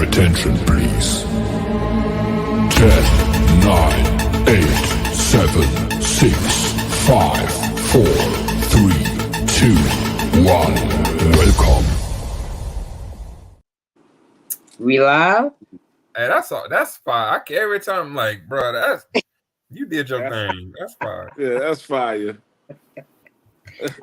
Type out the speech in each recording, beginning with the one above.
Attention, please. 10, 9, 8, 7, 6, 5, 4, 3, 2, 1. Welcome. We live? Hey, that's fire. Every time I'm like, bro, you did your thing. That's fire. Yeah, that's fire.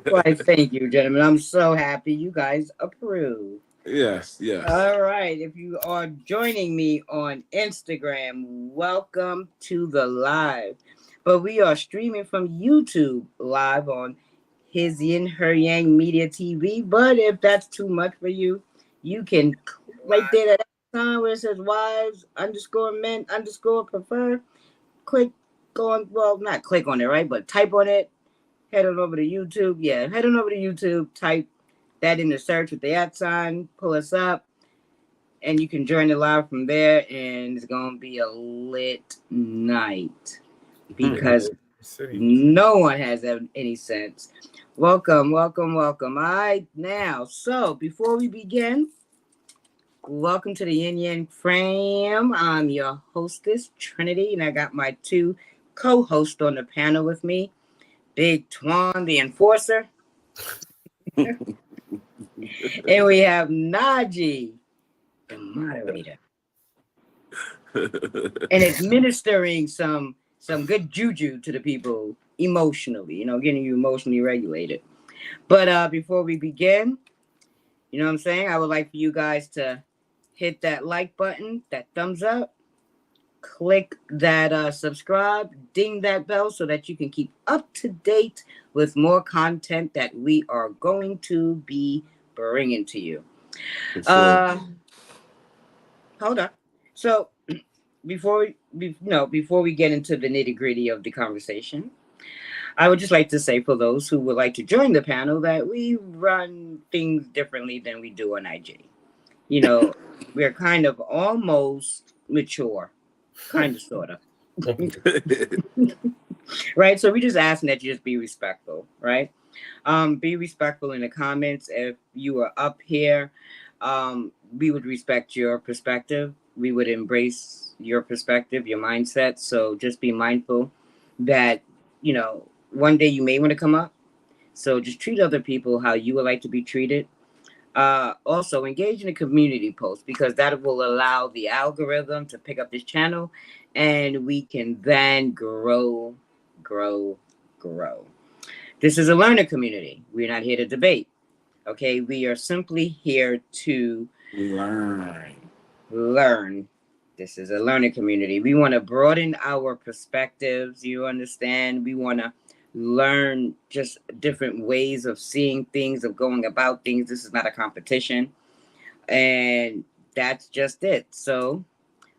Why, thank you, gentlemen. I'm so happy you guys approve. Yes. All right. If you are joining me on Instagram, welcome to the live. But we are streaming from YouTube live on heryangmediatv. But if that's too much for you, you can right there at that time where it says wives _men _prefer. Click on, well, not click on it, right? But type on it. Head on over to YouTube. Yeah, head on over to YouTube. Type that in the search with the @ pull us up, and you can join the live from there. And it's gonna be a lit night because no one has any sense. Welcome. All right, now, so before we begin, welcome to the Yin Fam. I'm your hostess, Trinity, and I got my two co-hosts on the panel with me. Big Twan, the enforcer. And we have Najee, the moderator. And administering some good juju to the people emotionally, getting you emotionally regulated. But before we begin, you know what I'm saying? I would like for you guys to hit that like button, that thumbs up. Click that subscribe, ding that bell so that you can keep up to date with more content that we are going to be bringing to you. Hold on. So before we get into the nitty-gritty of the conversation, I would just like to say for those who would like to join the panel that we run things differently than we do on IG. We're kind of almost mature. Kind of, sort of. Right? So we just asking that you just be respectful, right? Be respectful in the comments. If you are up here, we would respect your perspective. We would embrace your perspective, your mindset. So just be mindful that, one day you may want to come up. So just treat other people how you would like to be treated. Also engage in a community post because that will allow the algorithm to pick up this channel and we can then grow. This is a learner community. We're not here to debate. Okay. We are simply here to learn. This is a learner community. We want to broaden our perspectives. You understand? We want to learn just different ways of seeing things, of going about things. This is not a competition. And that's just it. So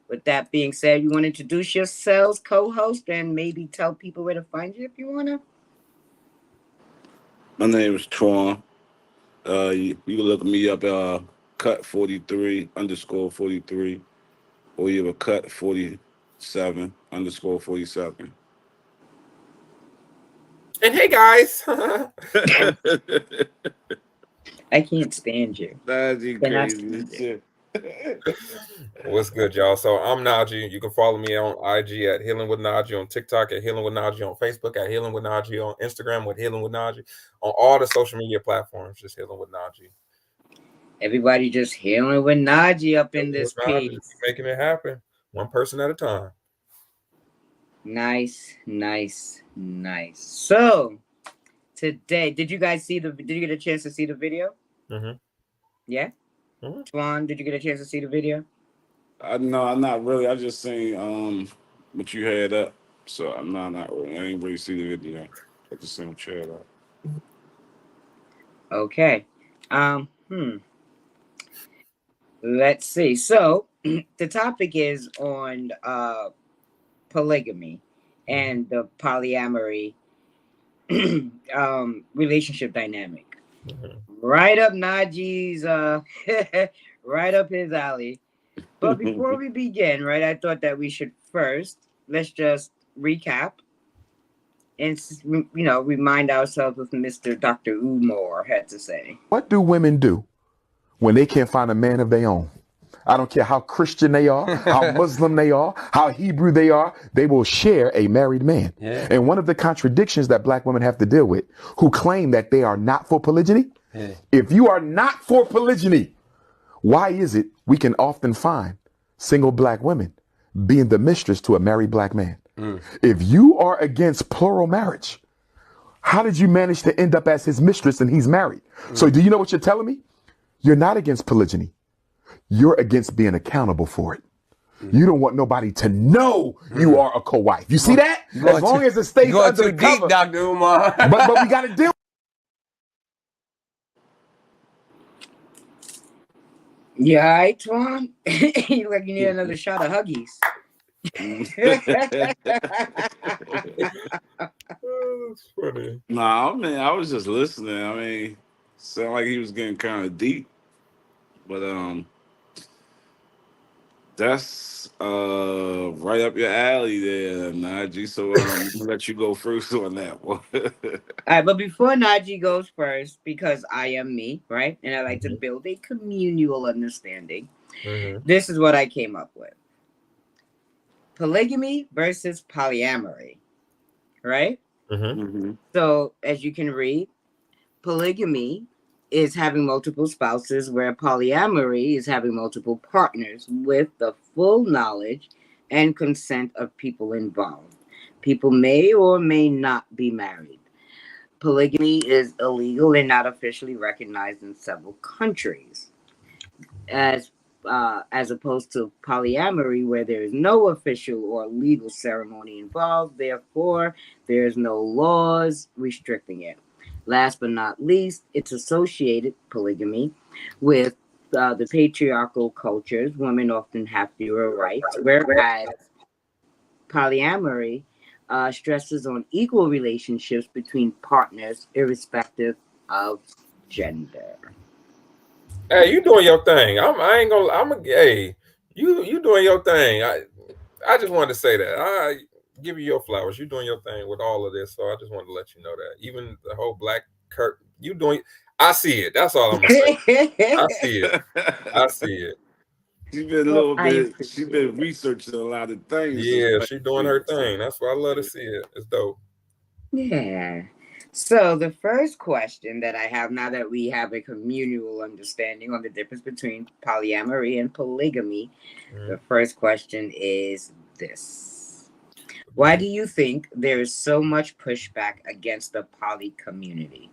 with that being said, you want to introduce yourselves, co-host, and maybe tell people where to find you if you want to. My name is Twan. You can look me up cut 43 _43, or you have a cut 47 _47. And hey guys, I can't stand you. That's crazy. What's good, y'all? So I'm Najee. You can follow me on IG at Healing with Najee, on TikTok at Healing with Najee, on Facebook at Healing with Najee, on Instagram with Healing with Najee, on all the social media platforms, just Healing with Najee. Everybody just healing with Najee up in this piece. Making it happen, one person at a time. Nice. So today, did you get a chance to see the video? Mm-hmm. Yeah. Mm-hmm. Twan, did you get a chance to see the video? No, not really. I just seen what you had up, so I'm not really. I ain't really see the video. I just seen what you had up. Okay. Let's see. So the topic is on polygamy and the polyamory relationship dynamic. Mm-hmm. Right up Najee's right up his alley. But before we begin, right, I thought that we should first let's just recap and remind ourselves what Mr. Dr. Umar had to say. What do women do when they can't find a man of their own? I don't care how Christian they are, how Muslim they are, how Hebrew they are, they will share a married man. Yeah. And one of the contradictions that black women have to deal with who claim that they are not for polygyny, if you are not for polygyny, why is it we can often find single black women being the mistress to a married black man? If you are against plural marriage, how did you manage to end up as his mistress and he's married? So do you know what you're telling me? You're not against polygyny. You're against being accountable for it. You don't want nobody to know you are a co-wife. You see that? As long as it stays Going under too the cover. deep, Dr. Umar. But we got to deal. You all right, Twan? You like you need another shot of Huggies. Oh, that's funny. Nah, man, I was just listening. I mean, sounded like he was getting kind of deep, but that's right up your alley there, Najee. So I'm gonna let you go first on that one. All right, but before Najee goes first, because I am me, right? And I like to build a communal understanding. This is what I came up with. Polygamy versus polyamory, right? So, as you can read, polygamy is having multiple spouses, where polyamory is having multiple partners with the full knowledge and consent of people involved. People may or may not be married. Polygamy is illegal and not officially recognized in several countries, as opposed to polyamory, where there is no official or legal ceremony involved. Therefore, there is no laws restricting it. Last but not least, it's associated, polygamy, with the patriarchal cultures. Women often have fewer rights, whereas polyamory stresses on equal relationships between partners, irrespective of gender. Hey, you doing your thing. I ain't gonna. Hey, you doing your thing. I just wanted to say that. I give you your flowers. You doing your thing with all of this. So I just wanted to let you know that. Even the whole black Kurt, you doing. I see it. That's all I'm gonna say. I see it. I see it. She's been a little bit. She's been researching a lot of things. Yeah, she doing her thing. That's why I love to see it. It's dope. Yeah. So the first question that I have, now that we have a communal understanding on the difference between polyamory and polygamy, the first question is this. Why do you think there is so much pushback against the poly community?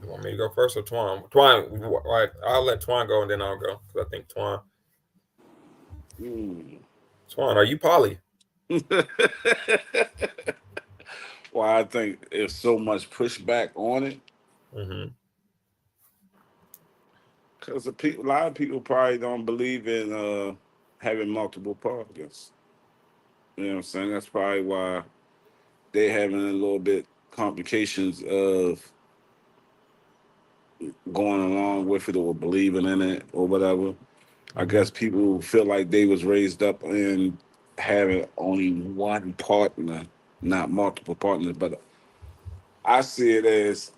You want me to go first or Twan? Twan, right? I'll let Twan go and then I'll go, because I think Twan. Twan, are you poly? Why I think there's so much pushback on it. Because a lot of people probably don't believe in having multiple partners. You know what I'm saying? That's probably why they having a little bit complications of going along with it or believing in it or whatever. I guess people feel like they was raised up in having only one partner, not multiple partners. But I see it as,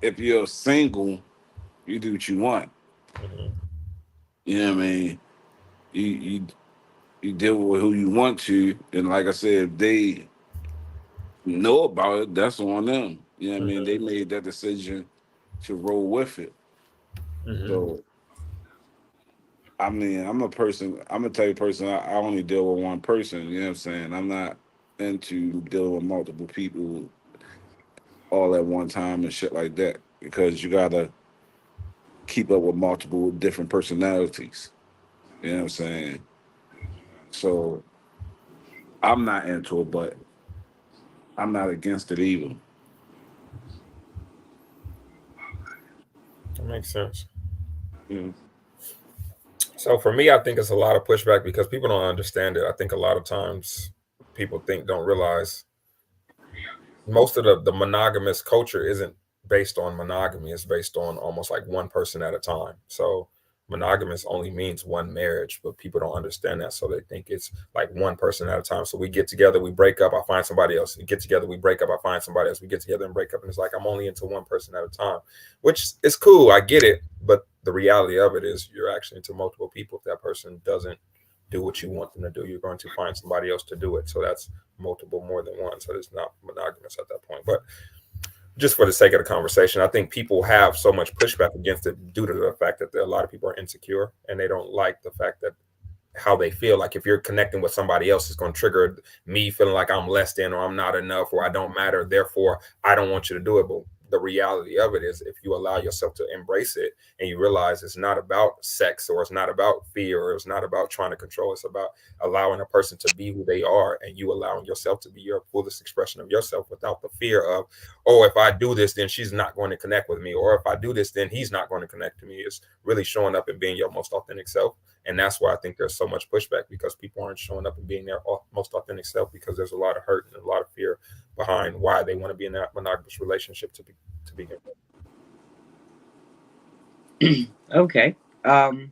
if you're single, you do what you want. You know what I mean? You deal with who you want to, and like I said, if they know about it, that's on them. You know what I mean? They made that decision to roll with it. So, I mean, I'm a type of person, I only deal with one person, you know what I'm saying? I'm not into dealing with multiple people all at one time and shit like that, because you gotta keep up with multiple different personalities. You know what I'm saying? So I'm not into it, but I'm not against it either. That makes sense. Yeah. So for me, I think it's a lot of pushback because people don't understand it. I think a lot of times people don't realize most of the monogamous culture isn't based on monogamy. It's based on almost like one person at a time. So monogamous only means one marriage, but people don't understand that. So they think it's like one person at a time. So we get together, we break up, I find somebody else. We get together, we break up, I find somebody else. We get together and break up. And it's like, I'm only into one person at a time, which is cool. I get it. But the reality of it is you're actually into multiple people. If that person doesn't do what you want them to do, you're going to find somebody else to do it. So that's multiple more than one. So it's not monogamous at that point. But just for the sake of the conversation, I think people have so much pushback against it due to the fact that a lot of people are insecure and they don't like the fact that how they feel. Like if you're connecting with somebody else, it's going to trigger me feeling like I'm less than, or I'm not enough, or I don't matter. Therefore, I don't want you to do it. But the reality of it is if you allow yourself to embrace it and you realize it's not about sex, or it's not about fear, or it's not about trying to control, it's about allowing a person to be who they are, and you allowing yourself to be your fullest expression of yourself without the fear of, oh, if I do this, then she's not going to connect with me, or if I do this, then he's not going to connect to me. It's really showing up and being your most authentic self. And that's why I think there's so much pushback, because people aren't showing up and being their most authentic self, because there's a lot of hurt and a lot of fear behind why they want to be in that monogamous relationship to begin with. Okay. I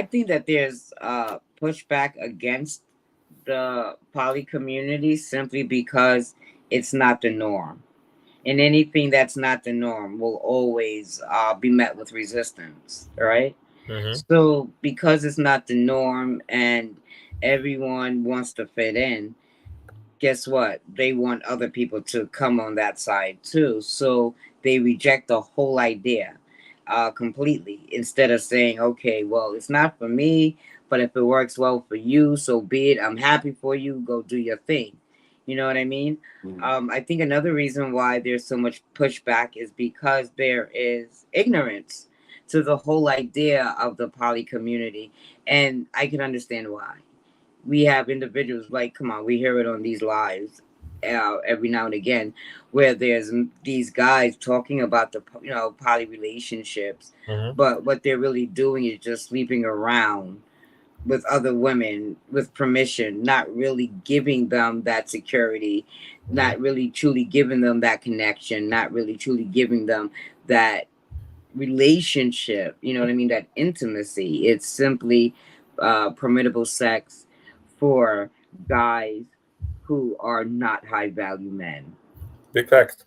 think that there's pushback against the poly community simply because it's not the norm. And anything that's not the norm will always be met with resistance, right? Mm-hmm. So because it's not the norm and everyone wants to fit in, guess what? They want other people to come on that side too. So they reject the whole idea completely, instead of saying, okay, well, it's not for me, but if it works well for you, so be it. I'm happy for you. Go do your thing. You know what I mean? I think another reason why there's so much pushback is because there is ignorance to the whole idea of the poly community. And I can understand why. We have individuals like, come on, we hear it on these lives every now and again, where there's these guys talking about the poly relationships, Mm-hmm. but what they're really doing is just sleeping around with other women with permission, not really giving them that security, not really truly giving them that connection, not really truly giving them that relationship, you know what I mean, that intimacy. It's simply permittable sex for guys who are not high value men. Big facts.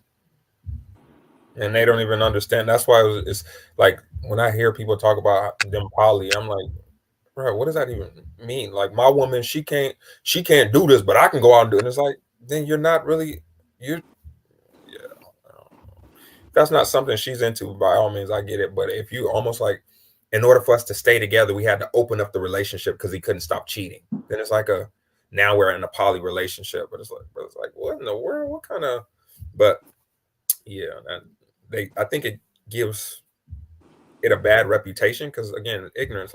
And they don't even understand. That's why it's like when I hear people talk about them poly, I'm like, bro, what does that even mean? Like my woman, she can't do this, but I can go out and do it. And it's like, then you're not really, yeah. That's not something she's into, by all means, I get it. But if you almost like, in order for us to stay together, we had to open up the relationship because he couldn't stop cheating. Then it's like now we're in a poly relationship, but it's like, what in the world? What kind of, but yeah, I think it gives it a bad reputation because again, ignorance.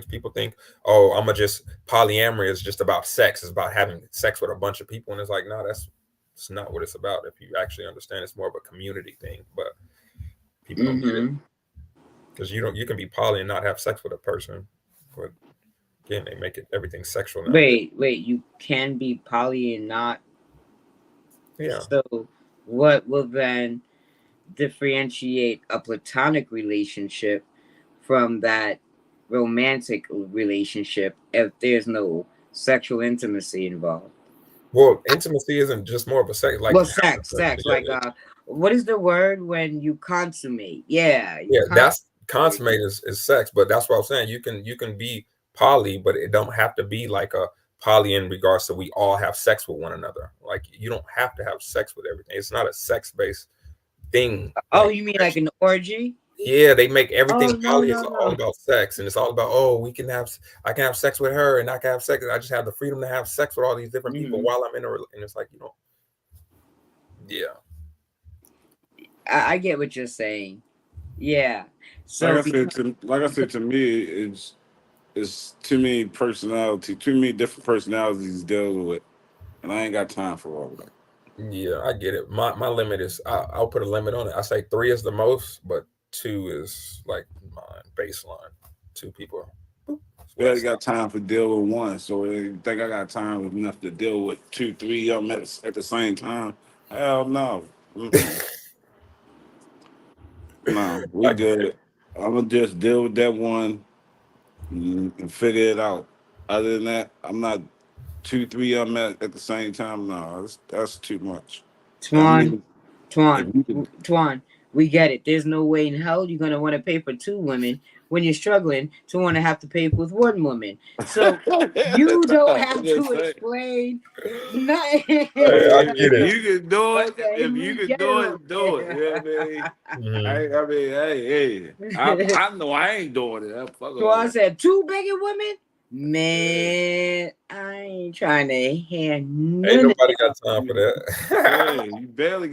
People think, oh, I'm just polyamory is just about sex. It's about having sex with a bunch of people, and it's like, no, it's not what it's about. If you actually understand, it's more of a community thing. But people don't get it because you can be poly and not have sex with a person. But again, they make it everything sexual now. Wait, you can be poly and not. Yeah. So what will then differentiate a platonic relationship from that romantic relationship if there's no sexual intimacy involved? Well, intimacy isn't just more of a sex. Like, well, sex. Like, what is the word when you consummate? Yeah, that's consummate is sex. But that's what I'm saying. You can be poly, but it don't have to be like a poly in regards to we all have sex with one another. Like you don't have to have sex with everything. It's not a sex-based thing. Oh, like, you mean like an orgy? Yeah, they make everything poly. No, It's all about sex, and it's all about I can have sex with her, and I can have sex. I just have the freedom to have sex with all these different people while I'm in a and it's like yeah. I get what you're saying. Yeah. So like I said, to me, it's too many different personalities dealing with, and I ain't got time for all of that. Yeah, I get it. My limit is I'll put a limit on it. I say 3 is the most, but 2 is like my baseline. 2 people. I got time for deal with one, so I think I got time enough to deal with 2, 3 of them at the same time. Hell no. No, we good. I'm gonna just deal with that one and figure it out. Other than that, I'm not 2, 3 of them at the same time. No, that's too much. I Twan, mean, if Twan, you could, Twan, we get it. There's no way in hell you're gonna want to pay for 2 women when you're struggling to want to have to pay with 1 woman. So you don't have just to saying. explain nothing. Hey, I get If it. you can do it, Okay, if you we can get it do over it, do it. here. You know what I mean? Mhm. I mean, hey, I know I ain't doing it. Fuck So all I that. said 2 bigger women? Man, I ain't trying to hear Ain't none of nobody got time for Yeah, that. you barely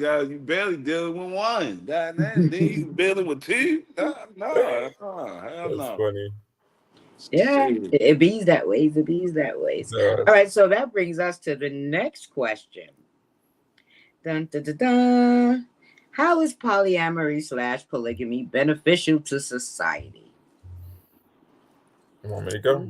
dealing with one. That then you dealing with 2? No, hell That's no. funny. Yeah, Shit. it bees that ways. It bees that ways. Does. All right, so that brings us to the next question. Dun, dun, dun, dun. How is polyamory / polygamy beneficial to society? You want me to go?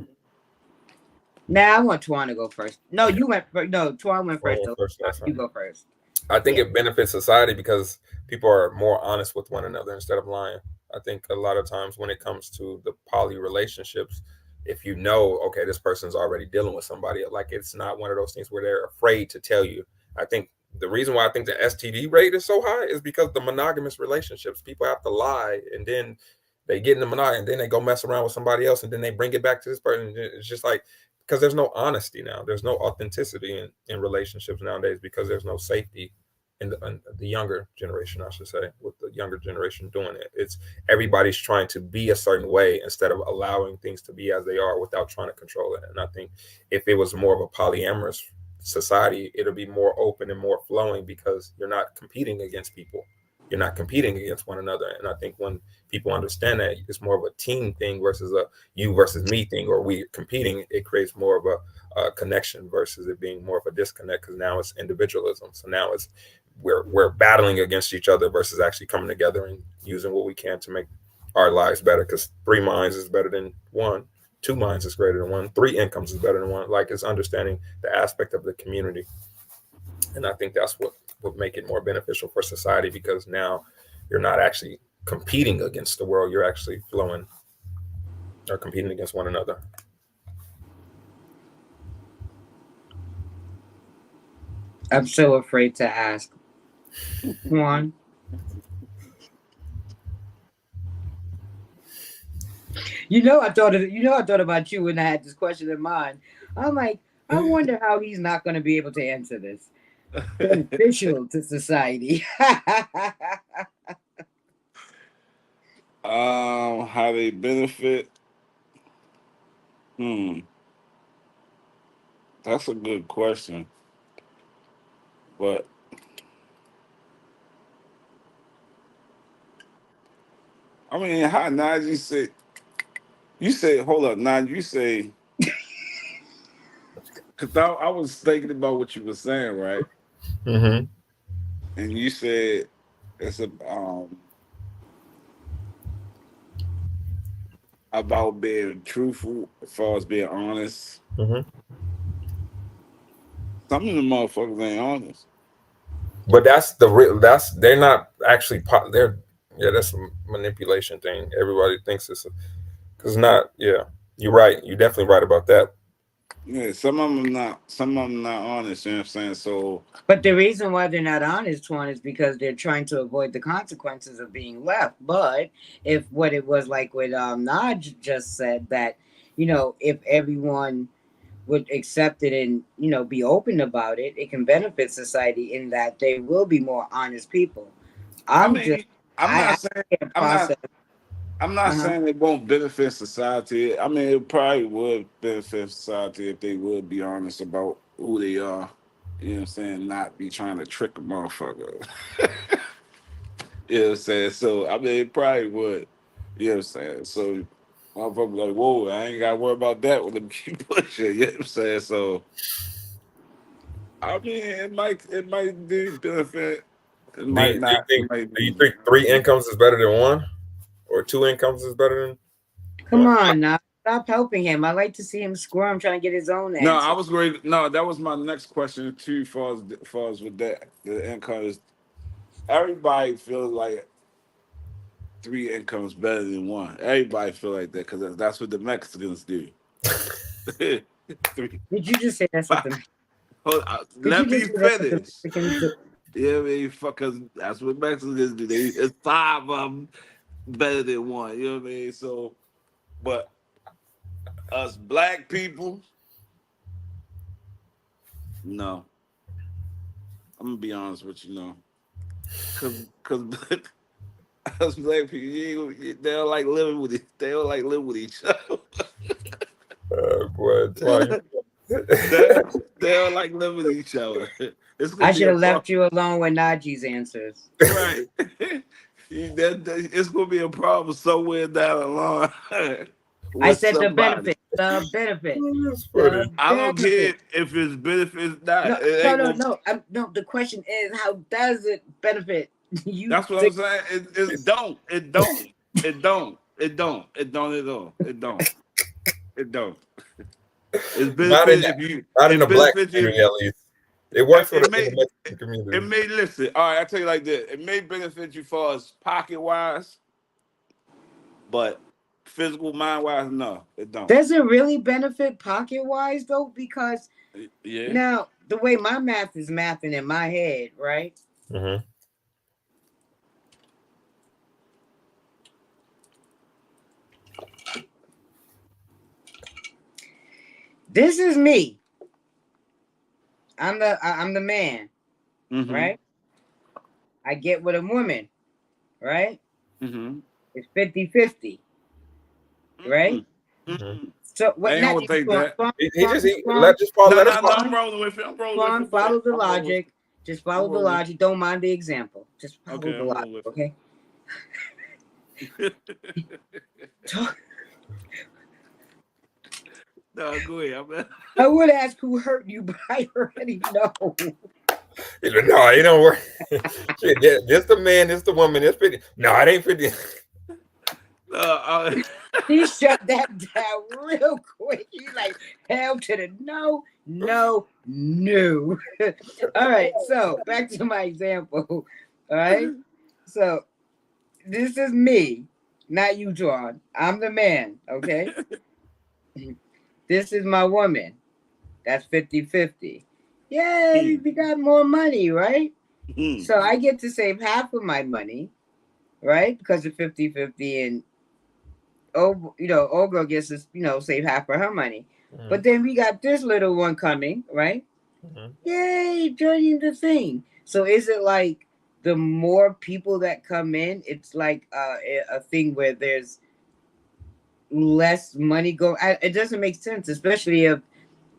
Now I want Tuan to go first. No, you went first. No, Tuan went Well, first. Though. first last You time. go first. I think Yeah. it benefits society because people are more honest with one another instead of lying. I think a lot of times when it comes to the poly relationships, if you know, okay, this person's already dealing with somebody, like it's not one of those things where they're afraid to tell you. I think the reason why I think the STD rate is so high is because the monogamous relationships, people have to lie and then they get in the monogamy and then they go mess around with somebody else and then they bring it back to this person. It's just like, because there's no honesty now. There's no authenticity in relationships nowadays because there's no safety in the younger generation, I should say, with the younger generation doing it. It's everybody's trying to be a certain way instead of allowing things to be as they are without trying to control it. And I think if it was more of a polyamorous society, it'll be more open and more flowing because you're not competing against people. You're not competing against one another. And I think when people understand that it's more of a team thing versus a you versus me thing, or we competing, it creates more of a connection versus it being more of a disconnect because now it's individualism. So now it's we're battling against each other versus actually coming together and using what we can to make our lives better. Because 3 minds is better than 1, 2 minds is greater than 1, 3 incomes is better than 1. Like it's understanding the aspect of the community, and I think that's what would make it more beneficial for society because now you're not actually competing against the world, you're actually flowing or competing against one another. I'm so afraid to ask. Tuan. I thought about you when I had this question in mind. I'm like, I wonder how he's not going to be able to answer this. Beneficial to society. How they benefit? Hmm, that's a good question. But I mean, how now you say hold up now you say because I was thinking about what you were saying, right? Mm-hmm. And you said it's about being truthful as far as being honest. Mm-hmm. Some of the motherfuckers ain't honest. But that's the real. That's they're not actually. They're yeah. That's a manipulation thing. Everybody thinks it's because not. Yeah, you're right. You're definitely right about that. Yeah, some of them not. Some of them not honest. You know what I'm saying? So But the reason why they're not honest, Tuan, is because they're trying to avoid the consequences of being left. But if what it was like what Naj just said, that, if everyone would accept it and, be open about it, it can benefit society in that they will be more honest people. I I'm just, mean, I'm I not saying can't I'm not process. I'm not Uh-huh. saying it won't benefit society. I mean, it probably would benefit society if they would be honest about who they are. You know what I'm saying? Not be trying to trick a motherfucker. You know what I'm saying? So I mean, it probably would. You know what I'm saying? So motherfucker like, whoa, I ain't gotta worry about that when them keep pushing. You know what I'm saying? So I mean, it might do benefit. It Do might you, do you not. think? It might Do you be. think 3 incomes is better than 1, or 2 incomes is better than Come 1? on now. Stop helping him. I like to see him squirm trying to get his own No, I answer. was ready. No, that was my next question too. Far as with that, the income is everybody feels like 3 incomes better than 1. Everybody feel like that because that's what the Mexicans do. 3, Did you just say that's what 5. the? Did Let you me just say that's what the finish. Mexicans do? Yeah, I mean, fuckers, that's what Mexicans do. It's 5 of them better than 1. You know what I mean? So, but us black people, no. I'm gonna be honest with you, no. Cause us black people, they don't like living with it. They don't like living with each other. Boy, they don't like living with each other. It's gonna I be should a have left problem, you alone with Najee's answers. right? It's gonna be a problem somewhere down the line. I With said the somebody. benefit, the benefit, that's funny. the I don't care benefit. if it's benefits not. No, It no, ain't no, gonna. no. No. The question is, how does it benefit you? That's what I'm saying. It don't. It don't. It don't. It don't. It don't at all. It don't. It don't. It's Not in benefit if you. not in It's the black benefit if community at least. It works for it in may. the Mexican It community. may listen. All right, I tell you like this. It may benefit you far as pocket wise, but physical mind wise, no, it don't. Does it really benefit pocket wise though? Because Yeah. now the way my math is mathing in my head, right? Mm-hmm. This is me. I'm the man, Mm-hmm. right? I get with a woman, right? Mm-hmm. It's 50-50, right? Mm-hmm. So what? I ain't Not gonna take that. Let No, us follow. I'm rolling with it. I'm rolling with it. follow the I'm rolling with logic. it. Just follow the rolling. logic. Don't mind the example. Just follow Okay, the I'm logic, rolling with okay? No, go ahead. I would ask who hurt you, but I already know. No, it don't work. Shit, this the man, this the woman, this 50. No, it ain't 50. He shut that down real quick. He like hell to the no. All right, so back to my example. All right, so this is me, not you, John. I'm the man, okay? This is my woman. That's 50-50. Yay, we got more money, right? So I get to save half of my money, right? Because of 50-50, and old girl gets to, save half of her money. Mm-hmm. But then we got this little one coming, right? Mm-hmm. Yay, joining the thing. So is it like the more people that come in, it's like a thing where there's less money go? It doesn't make sense, especially if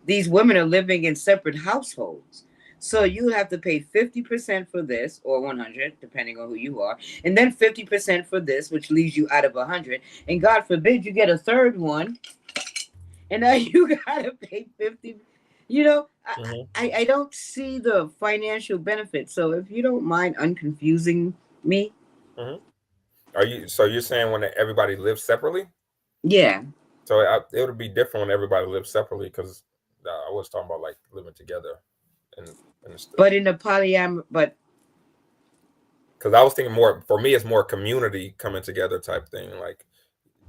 these women are living in separate households. So you have to pay 50% for this, or 100, depending on who you are, and then 50% for this, which leaves you out of 100. And God forbid you get a third one, and now you gotta pay 50. I don't see the financial benefit. So if you don't mind unconfusing me. Mm-hmm. So you're saying when everybody lives separately? Yeah. So it would be different when everybody lives separately, because I was talking about like living together. And stuff. But in the polyamorous, because I was thinking more, for me, it's more community coming together type thing, like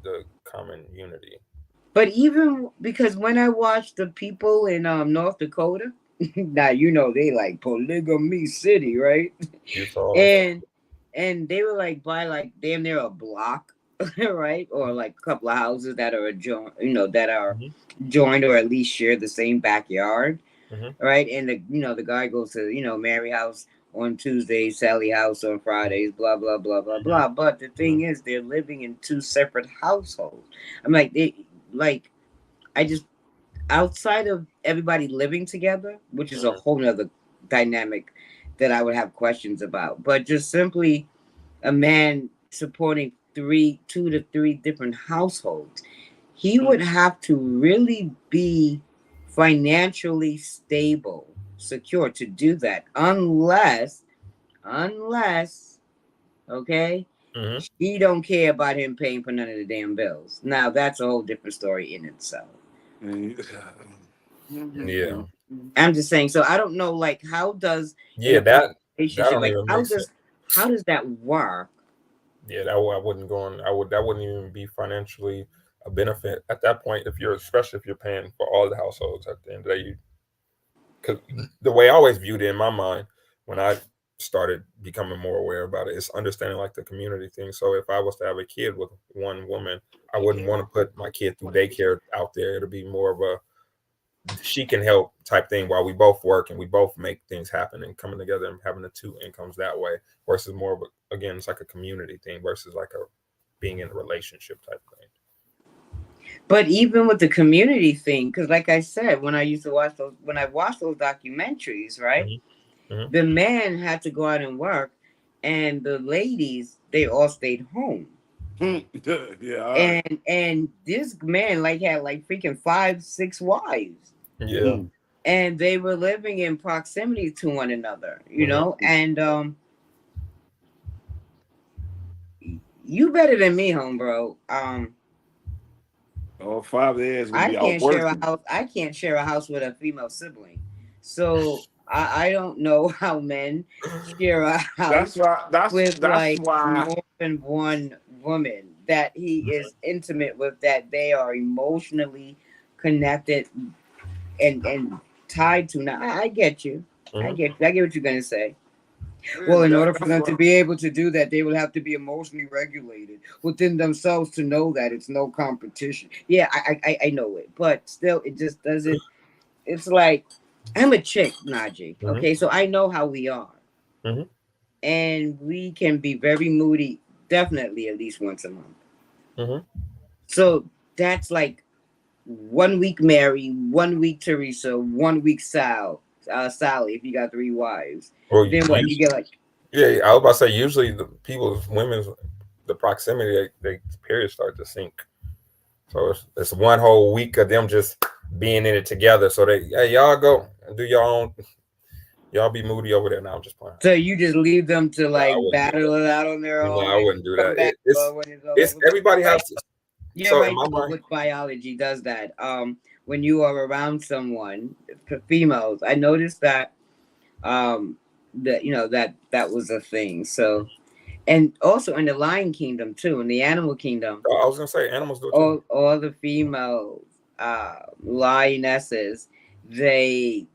the common unity. But even because when I watched the people in North Dakota, now they like polygamy city, right? And they were like by like damn near a block, right? Or like a couple of houses that are joined or at least share the same backyard. Mm-hmm. Right, and the guy goes to Mary house on Tuesdays, Sally house on Fridays, blah blah blah blah blah. But the thing is, they're living in two separate households. I'm like, I just, outside of everybody living together, which is a whole nother dynamic that I would have questions about. But just simply a man supporting 2 to 3 different households, he would have to really be financially stable, secure to do that, unless okay, she don't care about him paying for none of the damn bills. Now that's a whole different story in itself. Yeah, I'm just saying. So I don't know, like, how does that relationship, like, how does that work? Yeah, that I wouldn't go on. That wouldn't even be financially a benefit at that point if you're, especially if you're paying for all the households at the end of the day. Because the way I always viewed it in my mind when I started becoming more aware about it is understanding like the community thing. So if I was to have a kid with one woman, I wouldn't want to put my kid through daycare out there. It'll be more of a she can help type thing while we both work and we both make things happen and coming together and having the two incomes that way versus more of a, again, it's like a community thing versus like a being in a relationship type thing. But even with the community thing, because like I said, when I watched those documentaries, right, Mm-hmm. the man had to go out and work, and the ladies they all stayed home. Yeah. And this man like had like freaking 5-6 wives. Yeah. And they were living in proximity to one another, you know, and you better than me, home bro. All 5 days gonna I be out can't share a working. house. I can't share a house with a female sibling. So I don't know how men share a That's house why. with That's like why. more than one woman that he is intimate with, that they are emotionally connected and tied to. Now I get you. I get what you're gonna say. Well, in order for That's them why. to be able to do that, they will have to be emotionally regulated within themselves to know that it's no competition. Yeah, I know it, but still, it just doesn't. It's like I'm a chick, Najee. Okay, so I know how we are, and we can be very moody. Definitely, at least once a month. So that's like 1 week Mary, 1 week Teresa, 1 week Sally. If you got 3 wives, Or then what? You get like. yeah, I was about to say usually the women's the proximity they periods start to sink. So it's one whole week of them just being in it together. So hey, y'all go and do your own. Y'all be moody over there. Now I'm just playing. So you just leave them to No, I like wouldn't do battle it out on their that. No, own I and wouldn't do come that. back when it's It's over. everybody has to. You're So in right my though, mind, with biology does that. When you are around someone, for females, I noticed that that that was a thing. So, and also in the lion kingdom too, in the animal kingdom, I was gonna say animals do it too. all the female lionesses, they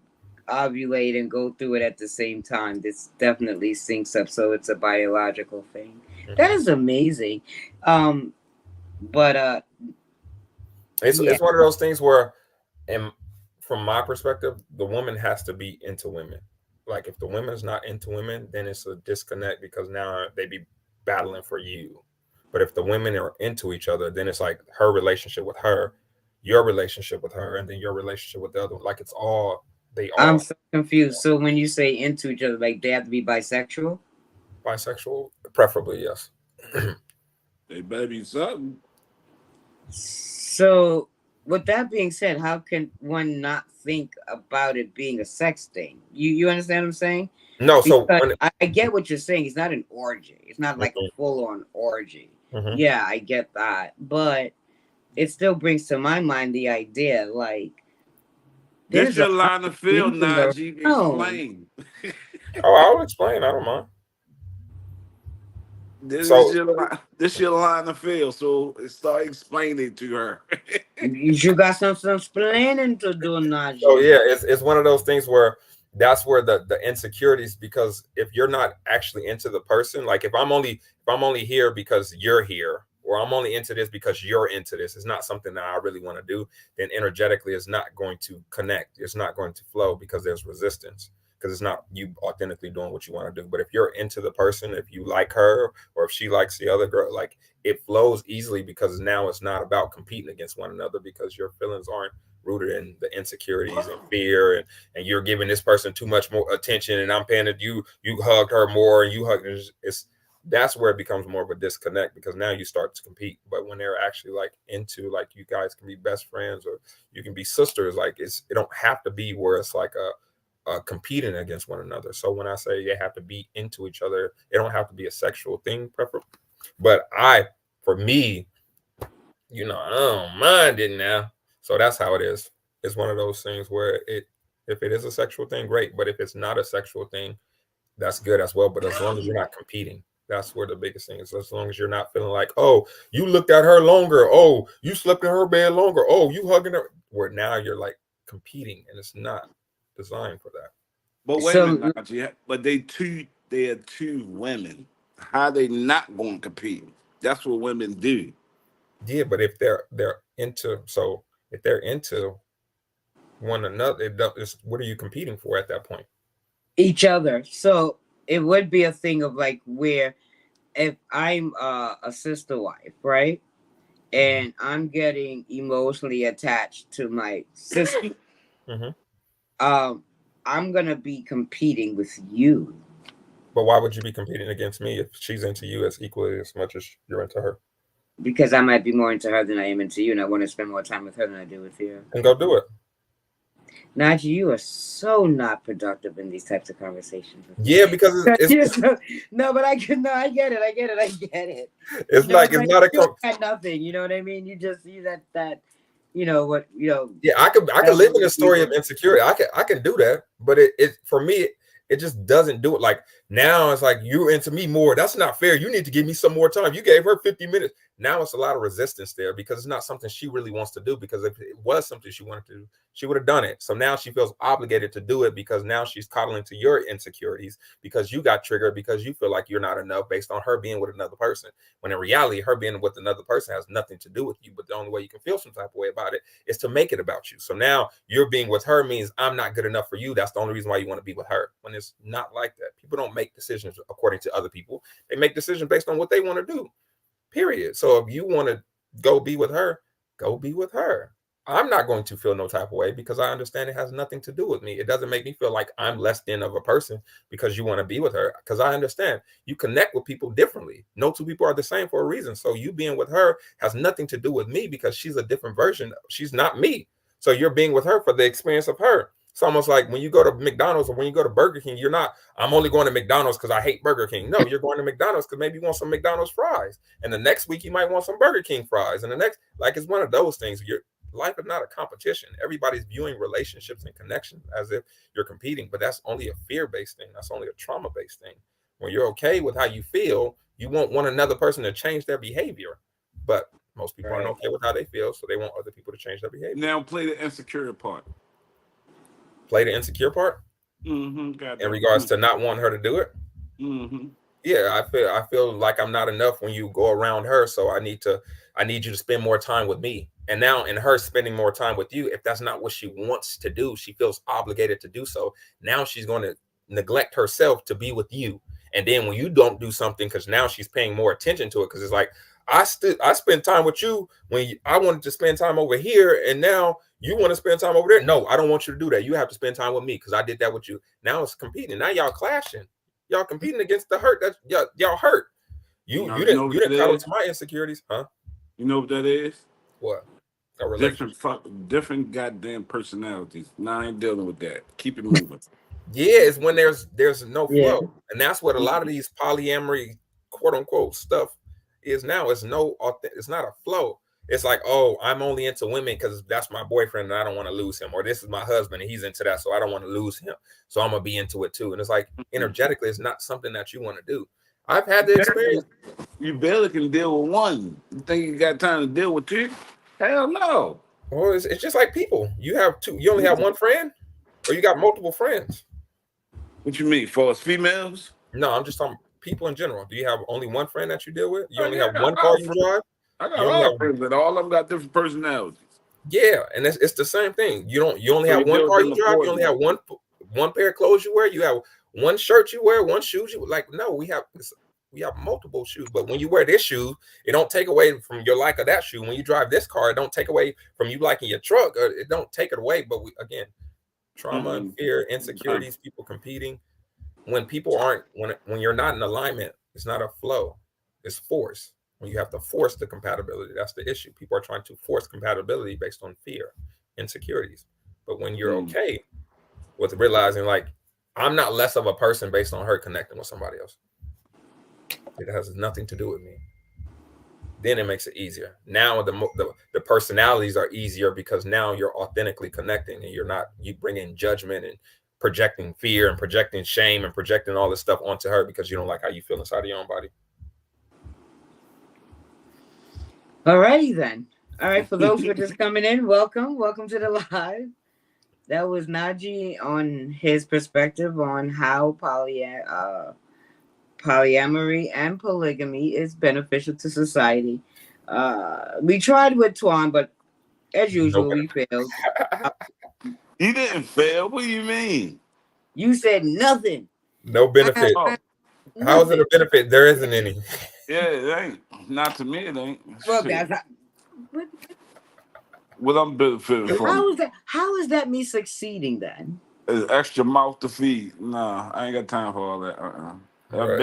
ovulate and go through it at the same time. This definitely syncs up, so it's a biological thing. That is amazing. But yeah, It's one of those things where, and from my perspective, the woman has to be into women. Like if the woman's not into women, then it's a disconnect because now they be battling for you. But if the women are into each other, then it's like her relationship with her, your relationship with her, and then your relationship with the other. Like it's all they I'm all so confused. So when you say into each other, like they have to be bisexual? bisexual, preferably yes. They better be something. So with that being said, how can one not think about it being a sex thing? You understand what I'm saying? No, so Because when I get what you're saying. It's not an orgy. It's not like a full on orgy. Yeah, I get that. But it still brings to my mind the idea like This there's a your lot line of of field, sleeping Najee. around. Explain. I'll explain. I don't mind. This is So your line. This your line of field. So start explaining to her. You got some explaining to do, So Najee. yeah, it's one of those things where that's where the insecurities, because if you're not actually into the person, like if I'm only here because you're here, or I'm only into this because you're into this, it's not something that I really want to do, then energetically it's not going to connect. It's not going to flow because there's resistance. Because it's not you authentically doing what you want to do. But if you're into the person, if you like her, or if she likes the other girl, like it flows easily because now it's not about competing against one another because your feelings aren't rooted in the insecurities and fear, and you're giving this person too much more attention and I'm paying it, you hugged her more and you hugged, it's that's where it becomes more of a disconnect because now you start to compete. But when they're actually like into, like, you guys can be best friends or you can be sisters, like it don't have to be where it's like a competing against one another. So when I say they have to be into each other, it don't have to be a sexual thing, preferably. But for me, I don't mind it now. So that's how it is. It's one of those things where if it is a sexual thing, great. But if it's not a sexual thing, that's good as well. But as long as you're not competing, That's where the biggest thing is. As long as you're not feeling like, oh, you looked at her longer. Oh, you slept in her bed longer. Oh, you hugging her. Where now you're like competing, and it's not designed for that. But wait a minute, Najee, but they are two women. How they not going to compete? That's what women do. Yeah, but if they're into, so if they're into one another, what are you competing for at that point? Each other. So it would be a thing of like where if I'm a sister wife, right? And I'm getting emotionally attached to my sister, I'm gonna be competing with you. But why would you be competing against me if she's into you as equally as much as you're into her? Because I might be more into her than I am into you, and I want to spend more time with her than I do with you. And go do it. Najee, you are so not productive in these types of conversations. Yeah, because it's no, but I get it. It's like it's not a nothing. You know what I mean? You just see that. You know what? You know. Yeah, I could live in a story of insecurity. I can do that, but it for me it just doesn't do it. Like now it's like you're into me more. That's not fair. You need to give me some more time. You gave her 50 minutes. Now it's a lot of resistance there because it's not something she really wants to do, because if it was something she wanted to do, she would have done it. So now she feels obligated to do it because now she's coddling to your insecurities because you got triggered because you feel like you're not enough based on her being with another person. When in reality, her being with another person has nothing to do with you. But the only way you can feel some type of way about it is to make it about you. So now you're being with her means I'm not good enough for you. That's the only reason why you want to be with her. When it's not like that. People don't make decisions according to other people. They make decisions based on what they want to do. Period. So if you want to go be with her, go be with her. I'm not going to feel no type of way because I understand it has nothing to do with me. It doesn't make me feel like I'm less than of a person because you want to be with her, because I understand you connect with people differently. No two people are the same for a reason. So you being with her has nothing to do with me because she's a different version. She's not me. So you're being with her for the experience of her. It's almost like when you go to McDonald's or when you go to Burger King, you're not, I'm only going to McDonald's because I hate Burger King. No, you're going to McDonald's because maybe you want some McDonald's fries. And the next week you might want some Burger King fries. And the next, like it's one of those things. Life is not a competition. Everybody's viewing relationships and connections as if you're competing, but that's only a fear-based thing. That's only a trauma-based thing. When you're okay with how you feel, you want one another person to change their behavior. But most people aren't okay with how they feel, so they want other people to change their behavior. Now play the insecure part. Play the insecure part? In regards to not wanting her to do it? Yeah, I feel like I'm not enough when you go around her, so I need you to spend more time with me. And now in her spending more time with you, if that's not what she wants to do, she feels obligated to do so. Now she's going to neglect herself to be with you. And then when you don't do something, because now she's paying more attention to it, because it's like, I spent time with you when I wanted to spend time over here, and now you want to spend time over there. No, I don't want you to do that. You have to spend time with me because I did that with you. Now it's competing. Now y'all clashing. Y'all competing against the hurt that y'all hurt. You didn't cuddle to my insecurities, huh? You know what that is? What? Different goddamn personalities. Now I ain't dealing with that. Keep it moving. Yeah, it's when there's no flow, and that's what a lot of these polyamory, quote unquote, stuff is now. It's not a flow. It's like, oh, I'm only into women because that's my boyfriend and I don't want to lose him, or this is my husband and he's into that, so I don't want to lose him, so I'm gonna be into it too. And it's like energetically, it's not something that you want to do. I've had the experience. You barely can deal with one. You think you got time to deal with two? Hell no. Well, it's just like people. You have two. You only have one friend, or you got multiple friends. What you mean, for us females? No, I'm just talking people in general. Do you have only one friend that you deal with? You only have one car you drive? I got all friends, but all of them got different personalities. Yeah, and it's the same thing. You only have one car you drive. You only have one pair of clothes you wear. You have one shirt you wear, one shoes you like. No, we have multiple shoes. But when you wear this shoe, it don't take away from your like of that shoe. When you drive this car, it don't take away from you liking your truck. It don't take it away. But again, trauma and fear, insecurities, people competing. When people aren't, when you're not in alignment, it's not a flow. It's force. When you have to force the compatibility, that's the issue. People are trying to force compatibility based on fear, insecurities. But when you're okay with realizing, like, I'm not less of a person based on her connecting with somebody else. It has nothing to do with me. Then it makes it easier. Now the personalities are easier because now you're authentically connecting, and you bring in judgment and projecting fear and projecting shame and projecting all this stuff onto her because you don't like how you feel inside of your own body. Alrighty then. All right, for those who are just coming in, welcome to the live. That was Najee on his perspective on how polyamory and polygamy is beneficial to society. We tried with Twan, but as No usual, we failed. He didn't fail. What do you mean? You said nothing. no benefit. Oh, How is it Nothing. a benefit? There isn't any. yeah, it ain't. Not to me, it ain't. Well, Shit. that's not, what, What I'm benefiting from how is that? How is that me succeeding then? is extra mouth to feed. Nah, I ain't got time for all that. I Right,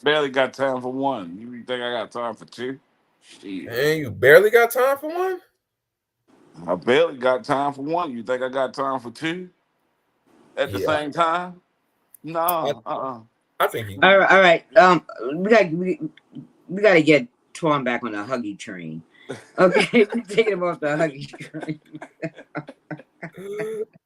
barely got time for one. You think I got time for two? Shit. and you barely got time for one? I barely got time for one. You think I got time for two at the Yeah, same time? I, No. I think you. All right, all right. We got to get Twan back on the huggy train. Okay, we're taking him off the huggy train.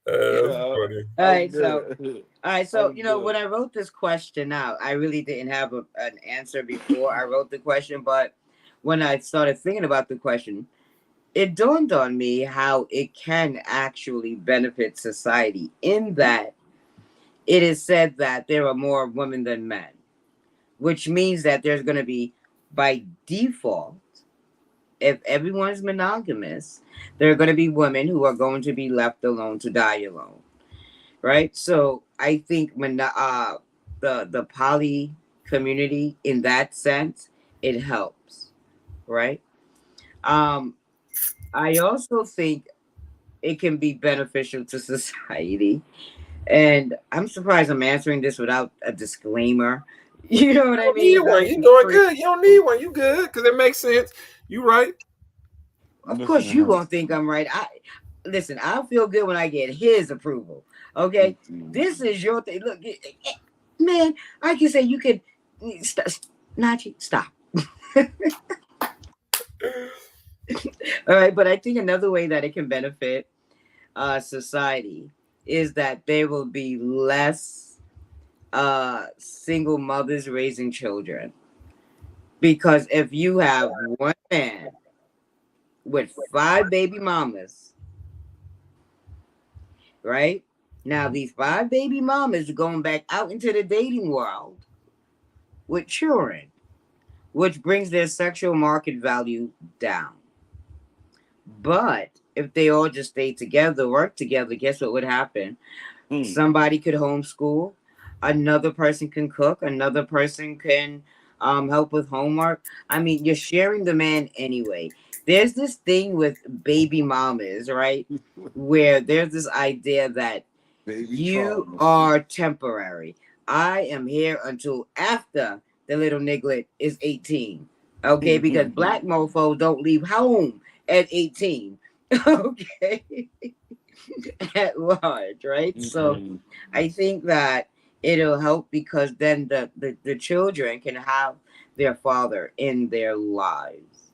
That's Yeah. funny. All right. So I'm you know, good. when I wrote this question out, I really didn't have an answer before I wrote the question. But when I started thinking about the question, it dawned on me how it can actually benefit society. In that, it is said that there are more women than men, which means that there's going to be, by default, if everyone's monogamous, there are going to be women who are going to be left alone to die alone, right? So I think the poly community in that sense, it helps, right? I also think it can be beneficial to society, and I'm surprised I'm answering this without a disclaimer. You know what You I don't mean? need Without one. You doing good. You don't need one. You good because it makes sense. You right. Of Listen course, to you him. gonna think I'm right. Listen. I feel good when I get his approval. Okay, this is your thing. Look, man, I can say you can. Nachi, stop. All right, but I think another way that it can benefit society is that there will be less single mothers raising children, because if you have one man with 5 baby mamas, right? Now, these 5 baby mamas are going back out into the dating world with children, which brings their sexual market value down. But if they all just stay together, work together, guess what would happen? Somebody could homeschool, another person can cook, another person can help with homework. I mean, you're sharing the man anyway. There's this thing with baby mamas, right? Where there's this idea that Baby you trauma. are temporary. I am here until after the little niglet is 18. Okay, because black mofos don't leave home at 18. Okay. At large, right? So I think that it'll help because then the children can have their father in their lives.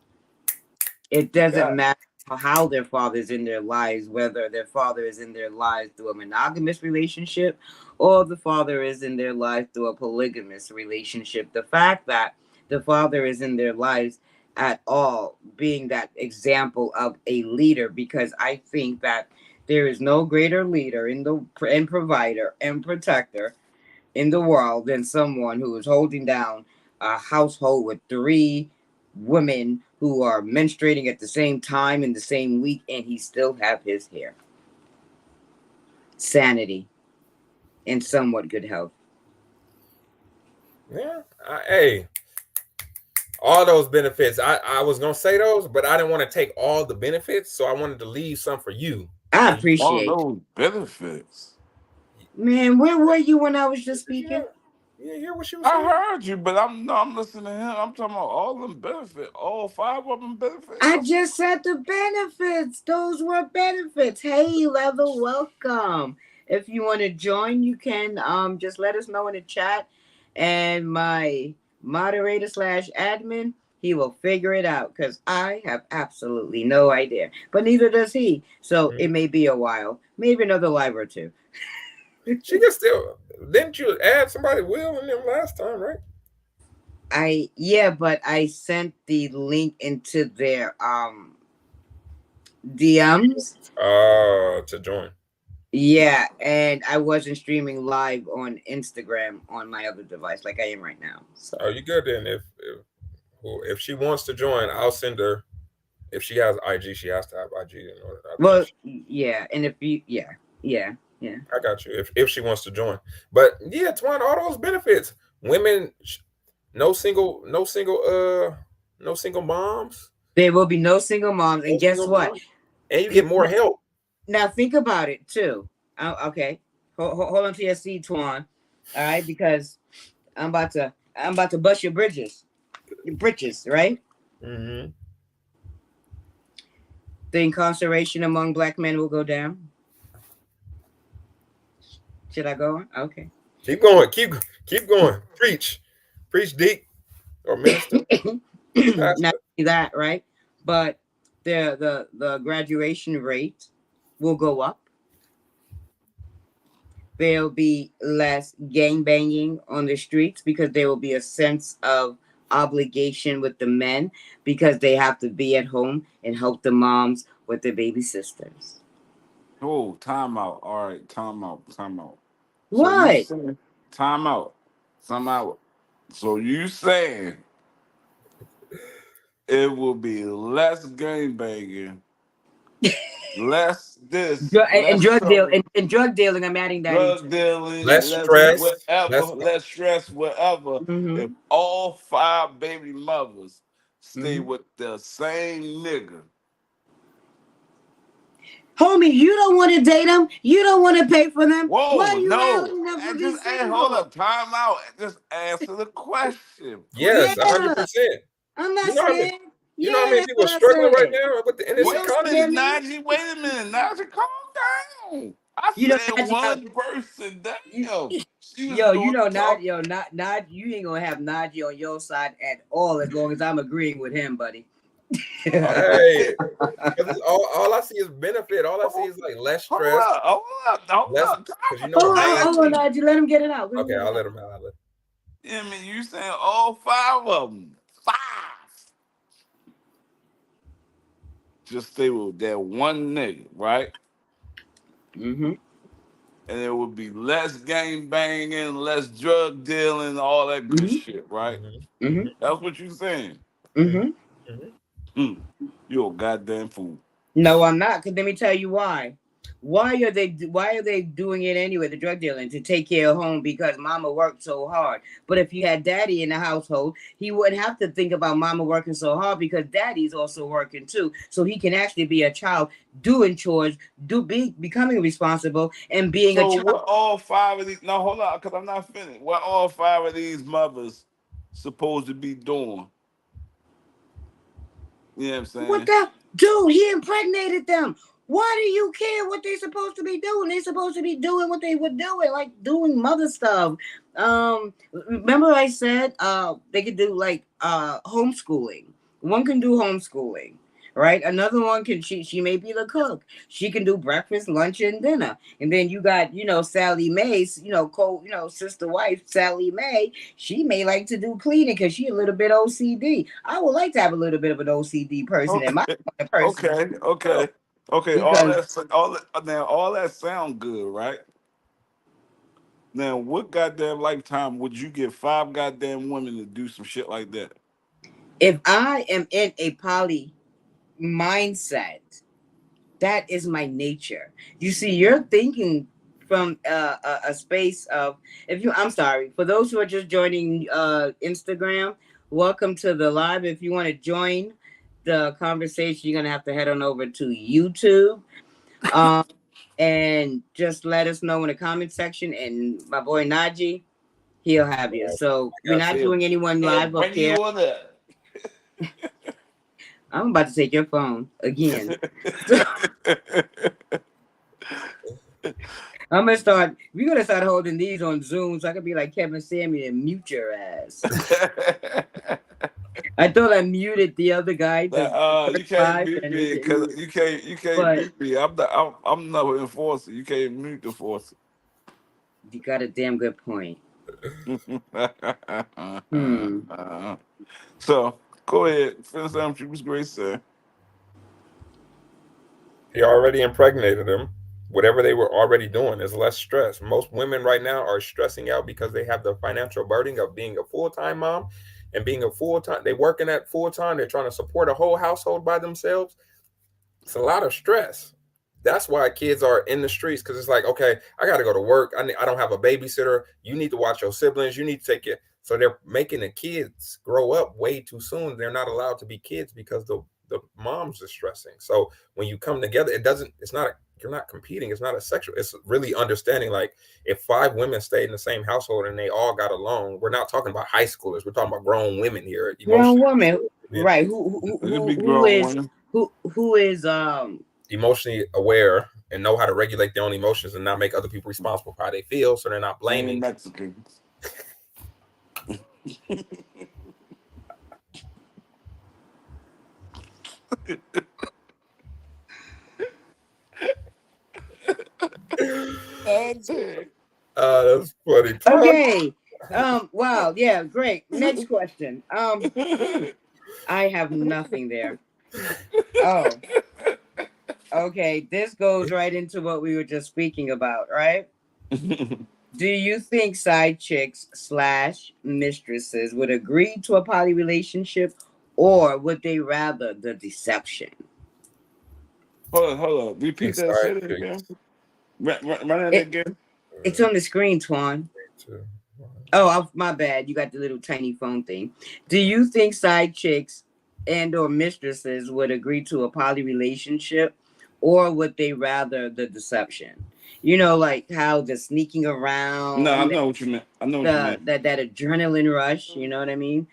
It doesn't Yeah. matter how their father is in their lives, whether their father is in their lives through a monogamous relationship or the father is in their lives through a polygamous relationship. The fact that the father is in their lives at all, being that example of a leader, because I think that there is no greater leader and provider and protector in the world than someone who is holding down a household with 3 women who are menstruating at the same time in the same week, and he still have his hair, sanity, and somewhat good health. Yeah. Hey, all those benefits. I was gonna say those, but I didn't want to take all the benefits, so I wanted to leave some for you. I So you, All appreciate those benefits. Man, where were you when I was just speaking? you hear what she was I saying? heard you, but I'm listening to him. I'm talking about all them benefits. All 5 of them benefits. I just said the benefits. Those were benefits. Hey, Leather, welcome. If you want to join, you can just let us know in the chat. And my moderator slash admin, he will figure it out because I have absolutely no idea. But neither does he. So it may be a while. Maybe another live or two. She can still. Didn't you add somebody Will in them last time, right? But I sent the link into their DMs. To join. Yeah, and I wasn't streaming live on Instagram on my other device like I am right now. So Oh, you good then? If she wants to join, I'll send her. If she has IG, she has to have IG in order. well, yeah, and if you yeah. I got you. If she wants to join, but yeah, Twan, all those benefits. Women, no single moms. There will be no single moms, and guess what? And you get more help. Now think about it too. Okay, hold on to your seat, Twan. All right, because I'm about to bust your britches, right? Mm-hmm. The incarceration among black men will go down. Should I go on? Okay. Keep going. Keep going. Preach, deep, or minister. Not that, right? But the graduation rate will go up. There'll be less gang banging on the streets because there will be a sense of obligation with the men because they have to be at home and help the moms with their baby sisters. Oh, time out. All right, time out. What? So time out. So you saying it will be less gang banging, less this, And less drug deal trouble, and drug dealing. I'm adding that. drug dealing, less stress, less stress, whatever. If all 5 baby mothers stay with the same nigga. Homie, you don't want to date them. You don't want to pay for them. Whoa, Why are you no. asking them to be Just single? hold up, time out. Just answer the question. Yes, Yeah. 100%. I'm not You know scared. you know how many people are struggling right now with the in this Wait a economy? minute, Najee. Wait a minute, Najee. Calm down. I You know, said Najee, one person. Damn. She was Yo, doing talk. Naj, you ain't gonna have Najee on your side at all as long as I'm agreeing with him, buddy. Hey, because all I see is benefit. All I see is like less stress. Hold up. Because you know, Hold on, Najee. Let him get it out. Okay, I'll let him out. Yeah, I mean, you saying all 5 of them. 5. Just stay with that one nigga, right? Mm-hmm. And it would be less gang banging, less drug dealing, all that good shit, right? Mm-hmm. That's what you saying. Mm-hmm. You're a goddamn fool. No, I'm not. Because let me tell you why. Why are they doing it anyway? The drug dealing to take care of home because mama worked so hard. But if you had daddy in the household, he wouldn't have to think about mama working so hard because daddy's also working too. So he can actually be a child doing chores, becoming responsible and being a child. What all 5 of these? No, hold on, because I'm not finished. What all 5 of these mothers supposed to be doing? You know what I'm saying? What the dude? He impregnated them. Why do you care what they're supposed to be doing? They're supposed to be doing what they were doing, like doing mother stuff. Remember I said they could do like homeschooling. One can do homeschooling, right? Another one can she may be the cook. She can do breakfast, lunch, and dinner. And then you got Sally Mae's sister wife Sally Mae. She may like to do cleaning because she a little bit OCD. I would like to have a little bit of an OCD person in my person. Okay. All that sound good, right? Now, what goddamn lifetime would you give 5 goddamn women to do some shit like that? If I am in a poly mindset, that is my nature. You see, you're thinking from a space of I'm sorry, for those who are just joining Instagram, welcome to the live. If you want to join the conversation, you're gonna have to head on over to YouTube. And just let us know in the comment section, and my boy Najee, he'll have you. So we're not doing anyone live up here. I'm about to take your phone again. We're gonna start holding these on Zoom so I can be like Kevin Samuel and mute your ass. I thought I muted the other guy. You can't mute me because you can't mute me. I'm not an enforcer. You can't mute the enforcer. You got a damn good point. So go ahead, finish up. She was great, sir. He already impregnated him. Whatever they were already doing is less stress. Most women right now are stressing out because they have the financial burden of being a full-time mom and being a full-time. They working at full-time. They're trying to support a whole household by themselves. It's a lot of stress. That's why kids are in the streets, because it's like, okay, I got to go to work. I don't have a babysitter. You need to watch your siblings. You need to take it. So they're making the kids grow up way too soon. They're not allowed to be kids because the moms are stressing. So when you come together, you're not competing. It's not a sexual. It's really understanding, like, if 5 women stayed in the same household and they all got along, we're not talking about high schoolers. We're talking about grown women here. Grown Emotionally, woman, yeah, right? Who is emotionally aware and know how to regulate their own emotions and not make other people responsible for how they feel, so they're not blaming. Mexicans. That's it. That's funny. okay. Wow, yeah, great. Next question. I have nothing there. Oh, okay. This goes right into what we were just speaking about, right? Do you think side chicks / mistresses would agree to a poly relationship, or would they rather the deception? Hold on. Repeat that shit again. Run it again. It's on the screen, Twan. Oh, my bad. You got the little tiny phone thing. Do you think side chicks or mistresses would agree to a poly relationship, or would they rather the deception? You know, like how the sneaking around. No, I know what you meant. That adrenaline rush. You know what I mean?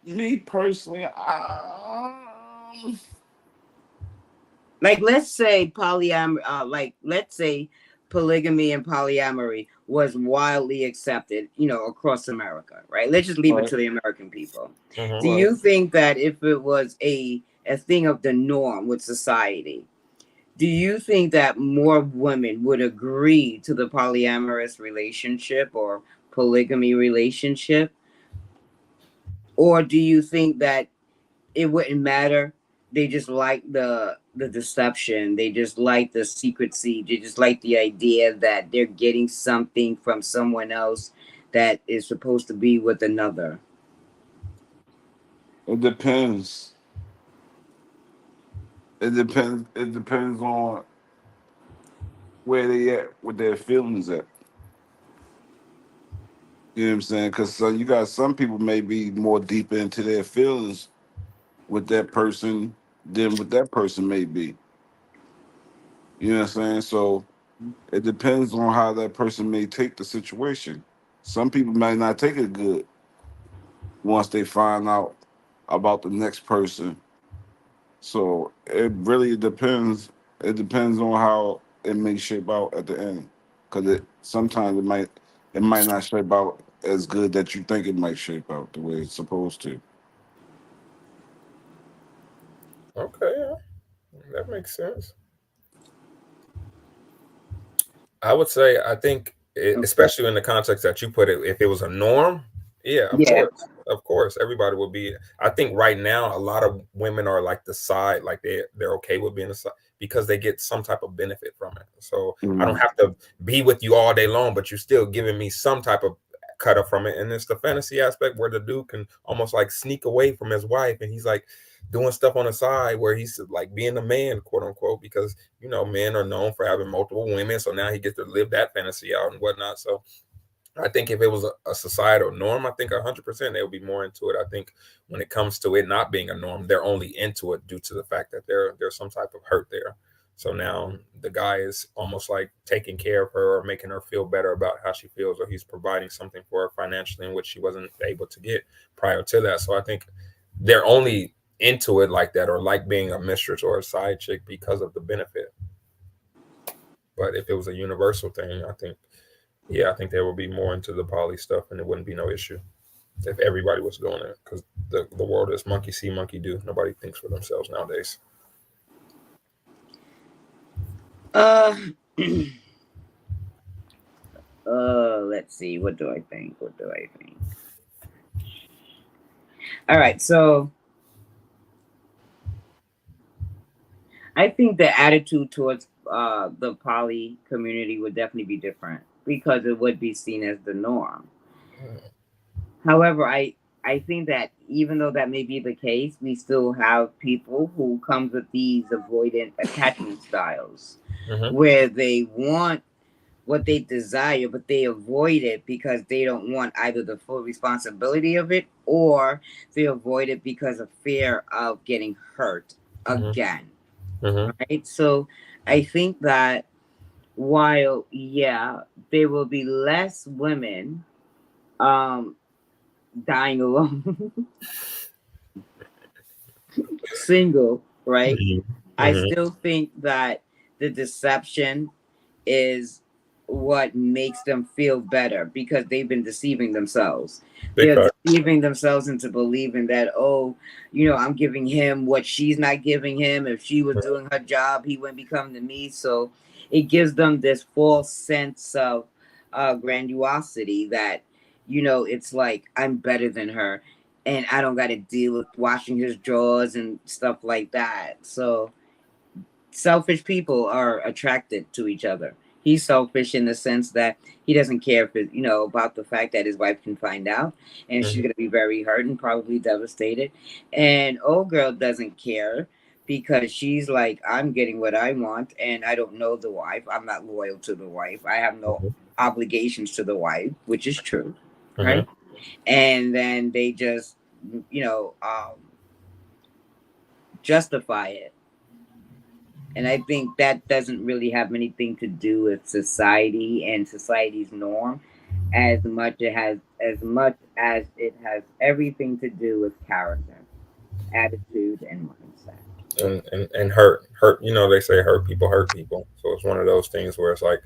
Me personally, Like, let's say let's say polygamy and polyamory was wildly accepted, across America, right? Let's just leave it to the American people. Do you think that if it was a thing of the norm with society, do you think that more women would agree to the polyamorous relationship or polygamy relationship? Or do you think that it wouldn't matter? They just like the deception. They just like the secrecy. They just like the idea that they're getting something from someone else that is supposed to be with another. it depends. It depends on where they at with their feelings at. You know what I'm saying? Because you got some people may be more deep into their feelings with that person than what that person may be. You know what I'm saying? So it depends on how that person may take the situation. Some people might not take it good once they find out about the next person. So it really depends. It depends on how it may shape out at the end, because sometimes it might not shape out as good that you think it might shape out the way it's supposed to. Okay, yeah, that makes sense. I would say, I think, especially in the context that you put it, if it was a norm, yeah, of course, everybody would be. I think right now a lot of women are like the side, like they're okay with being a side because they get some type of benefit from it. So I don't have to be with you all day long, but you're still giving me some type of cut up from it. And it's the fantasy aspect where the dude can almost like sneak away from his wife, and he's like doing stuff on the side where he's like being a man, quote unquote, because men are known for having multiple women. So now he gets to live that fantasy out and whatnot. So I think if it was a societal norm, I think 100% they would be more into it. I think when it comes to it not being a norm, they're only into it due to the fact that there's some type of hurt there. So now the guy is almost like taking care of her or making her feel better about how she feels, or he's providing something for her financially in which she wasn't able to get prior to that. So I think they're only into it like that, or like being a mistress or a side chick, because of the benefit. But if it was a universal thing, I think they would be more into the poly stuff, and it wouldn't be no issue if everybody was doing it, because the world is monkey see, monkey do. Nobody thinks for themselves nowadays. let's see. What do I think? All right, so I think the attitude towards the poly community would definitely be different because it would be seen as the norm. However, I think that even though that may be the case, we still have people who come with these avoidant attachment styles where they want what they desire, but they avoid it because they don't want either the full responsibility of it or they avoid it because of fear of getting hurt again. Right? So I think that while, yeah, there will be less women dying alone, single, right? I still think that the deception is what makes them feel better because they've been deceiving themselves. They're deceiving themselves into believing that, oh, you know, I'm giving him what she's not giving him. If she was doing her job, he wouldn't be coming to me. So it gives them this false sense of grandiosity that, you know, it's like I'm better than her and I don't got to deal with washing his drawers and stuff like that. So selfish people are attracted to each other. He's selfish in the sense that he doesn't care if it, you know, about the fact that his wife can find out and she's going to be very hurt and probably devastated. And old girl doesn't care because she's like, I'm getting what I want and I don't know the wife. I'm not loyal to the wife. I have no obligations to the wife, which is true. Right. And then they just, you know, justify it. And I think that doesn't really have anything to do with society and society's norm as much as it has everything to do with character, attitude, and mindset. And hurt. You know, they say hurt people. So it's one of those things where it's like,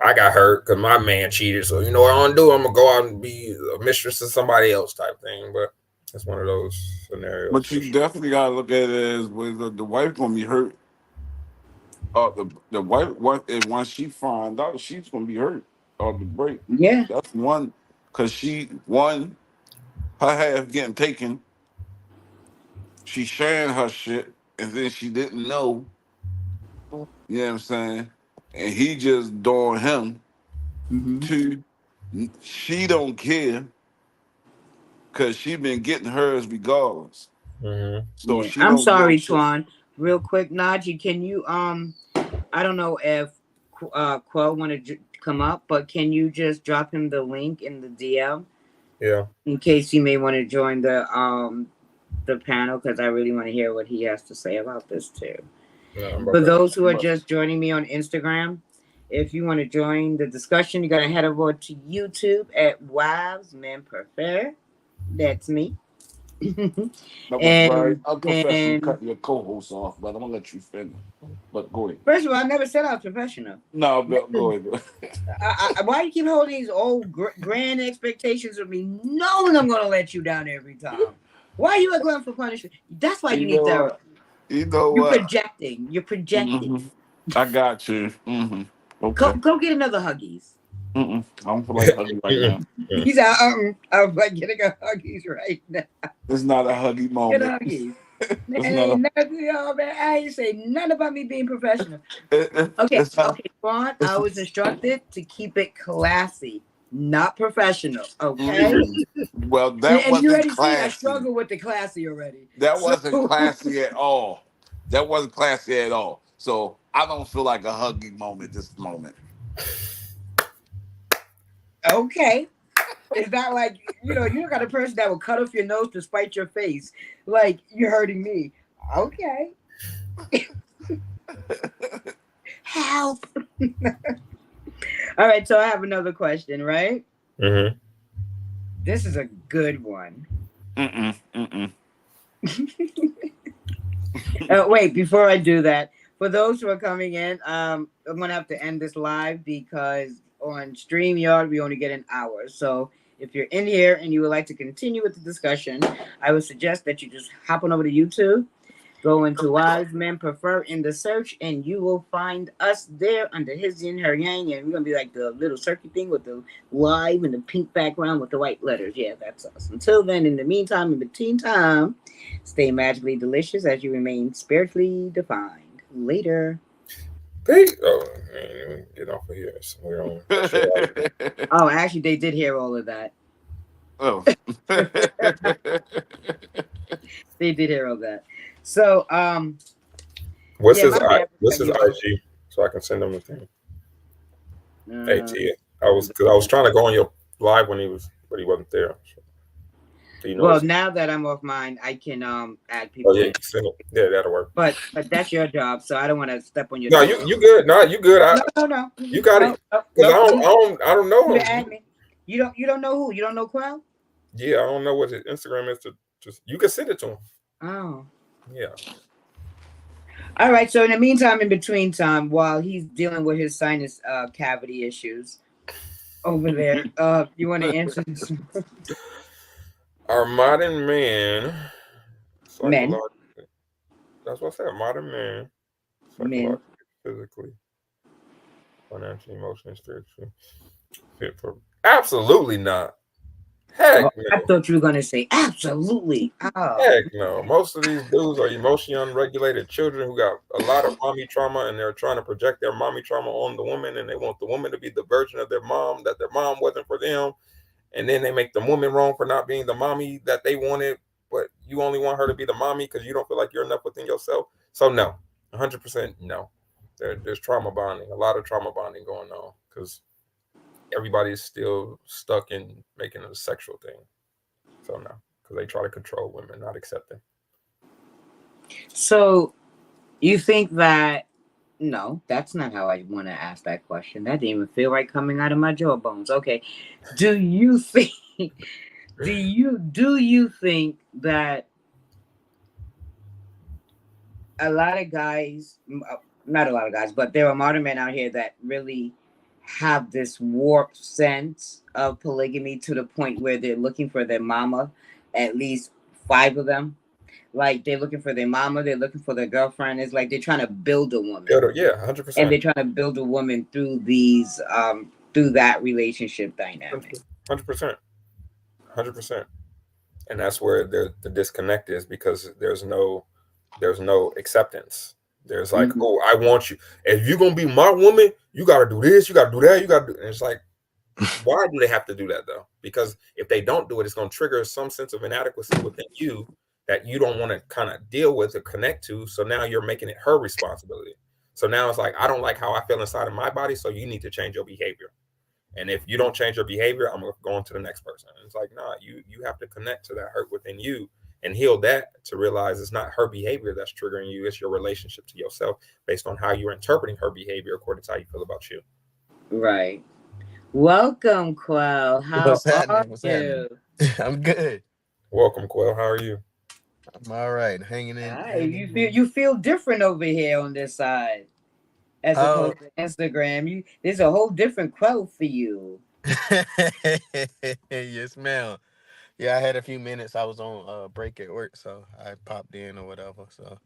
I got hurt because my man cheated. So you know what I'm gonna do? I'm gonna go out and be a mistress to somebody else type thing. But it's one of those scenarios. But you definitely gotta look at it as whether the wife gonna be hurt. The wife, once she find out, she's gonna be hurt or the break. Yeah, that's one, cause her half getting taken. She sharing her shit, and then she didn't know. You know what I'm saying? And he just doing him. Two, she don't care, cause she been getting hers regardless. So yeah. she I'm don't give a sorry, shit. Twan. Real quick, Najee, can you I don't know if Quell wanted to come up, but can you just drop him the link in the DM? Yeah. In case he may want to join the panel, because I really want to hear what he has to say about this too. For those who are just joining me on Instagram, if you want to join the discussion, you gotta head over to YouTube at Wives Men Prefer. That's me. That was And very unprofessional then, cutting your co-host off, but I'm gonna let you finish. But go ahead. first of all, I never said I was professional. No, but go ahead. Why you keep holding these old grand expectations of me, knowing I'm gonna let you down every time? Why are you a glutton for punishment? That's why you need therapy. You know You're what? projecting. You're projecting. I got you. Okay. Go get another Huggies. I don't feel like hugging right now. He's out. I'm like getting a Huggies right now. It's not a huggy moment. Get Huggies. Man, I ain't say nothing about me being professional. Okay, Ron, I was instructed to keep it classy, not professional. Okay. Well, that wasn't you already classy. See, I struggle with the classy already. That wasn't classy at all. That wasn't classy at all. So I don't feel like a hugging moment this moment. Okay. It's not like, you're the kind of person that will cut off your nose to spite your face. Like, you're hurting me. Okay. Help. All right, so I have another question, right? This is a good one. Wait, before I do that, for those who are coming in, I'm going to have to end this live because on StreamYard, we only get an hour. So if you're in here and you would like to continue with the discussion, I would suggest that you just hop on over to YouTube Go into Wise Men Prefer in the search, and you will find us there under his yin, her yang, and we're gonna be like the little circuit thing with the live and the pink background with the white letters. Yeah, that's us. Until then, in the meantime, in between time, stay magically delicious as you remain spiritually defined. Later. Peace. Oh, man, get off of here. So we're on. Oh, actually, they did hear all of that. Oh. They did hear all that. So, what's yeah, his my bad. what's his IG so I can send him the thing. Hey Tia, I was trying to go on your live when he wasn't there. So, do you know Well, now that I'm off mine, I can add people. Oh yeah, you can send it. Yeah, that'll work. But that's your job, so I don't want to step on your. No, toes. you good. No, you good. No. You got it. Because I don't know him. You don't know who? You don't know Quell? Yeah, I don't know what his Instagram is. You can send it to him. Oh. Yeah. All right. So in the meantime, in between time, while he's dealing with his sinus cavity issues over there, you want to answer this? Our modern man. Men. That's what I said. Modern man. Psychologically, physically, financially, emotionally, spiritually, fit for. Absolutely not. Heck no. I thought you were gonna say absolutely. Oh. Heck no. Most of these dudes are emotionally unregulated children who got a lot of mommy trauma, and they're trying to project their mommy trauma on the woman, and they want the woman to be the version of their mom that their mom wasn't for them, and then they make the woman wrong for not being the mommy that they wanted, but you only want her to be the mommy because you don't feel like you're enough within yourself. So no, 100% no. There's trauma bonding, a lot of trauma bonding going on because everybody's still stuck in making it a sexual thing. So no, because they try to control women, not accept them. So you think that? No, that's not how I want to ask that question. That didn't even feel right coming out of my jawbones. Okay, do you think? Do you think that a lot of guys, not a lot of guys, but there are modern men out here that really have this warped sense of polygamy to the point where they're looking for their mama, at least 5 of them. Like they're looking for their mama, they're looking for their girlfriend. It's like they're trying to build a woman. Yeah, 100%. And they're trying to build a woman through these, through that relationship dynamic. 100%. 100%. And that's where the disconnect is because there's no acceptance. There's like, oh, I want you. If you're gonna be my woman, you gotta do this, you gotta do that, you gotta do. And it's like, why do they have to do that though? Because if they don't do it, it's gonna trigger some sense of inadequacy within you that you don't want to kind of deal with or connect to. So now you're making it her responsibility. So now it's like, I don't like how I feel inside of my body, so you need to change your behavior. And if you don't change your behavior, I'm going to go on to the next person. And it's like, nah, you have to connect to that hurt within you and heal that to realize it's not her behavior that's triggering you. It's your relationship to yourself based on how you're interpreting her behavior according to how you feel about you. Right. Welcome, Quell. What's happening? I'm good. Welcome, Quell. How are you? I'm all right. Hanging in. Hi, you feel different over here on this side. As opposed to Instagram, there's a whole different Quell for you. Yes, ma'am. Yeah, I had a few minutes. I was on break at work, so I popped in or whatever. So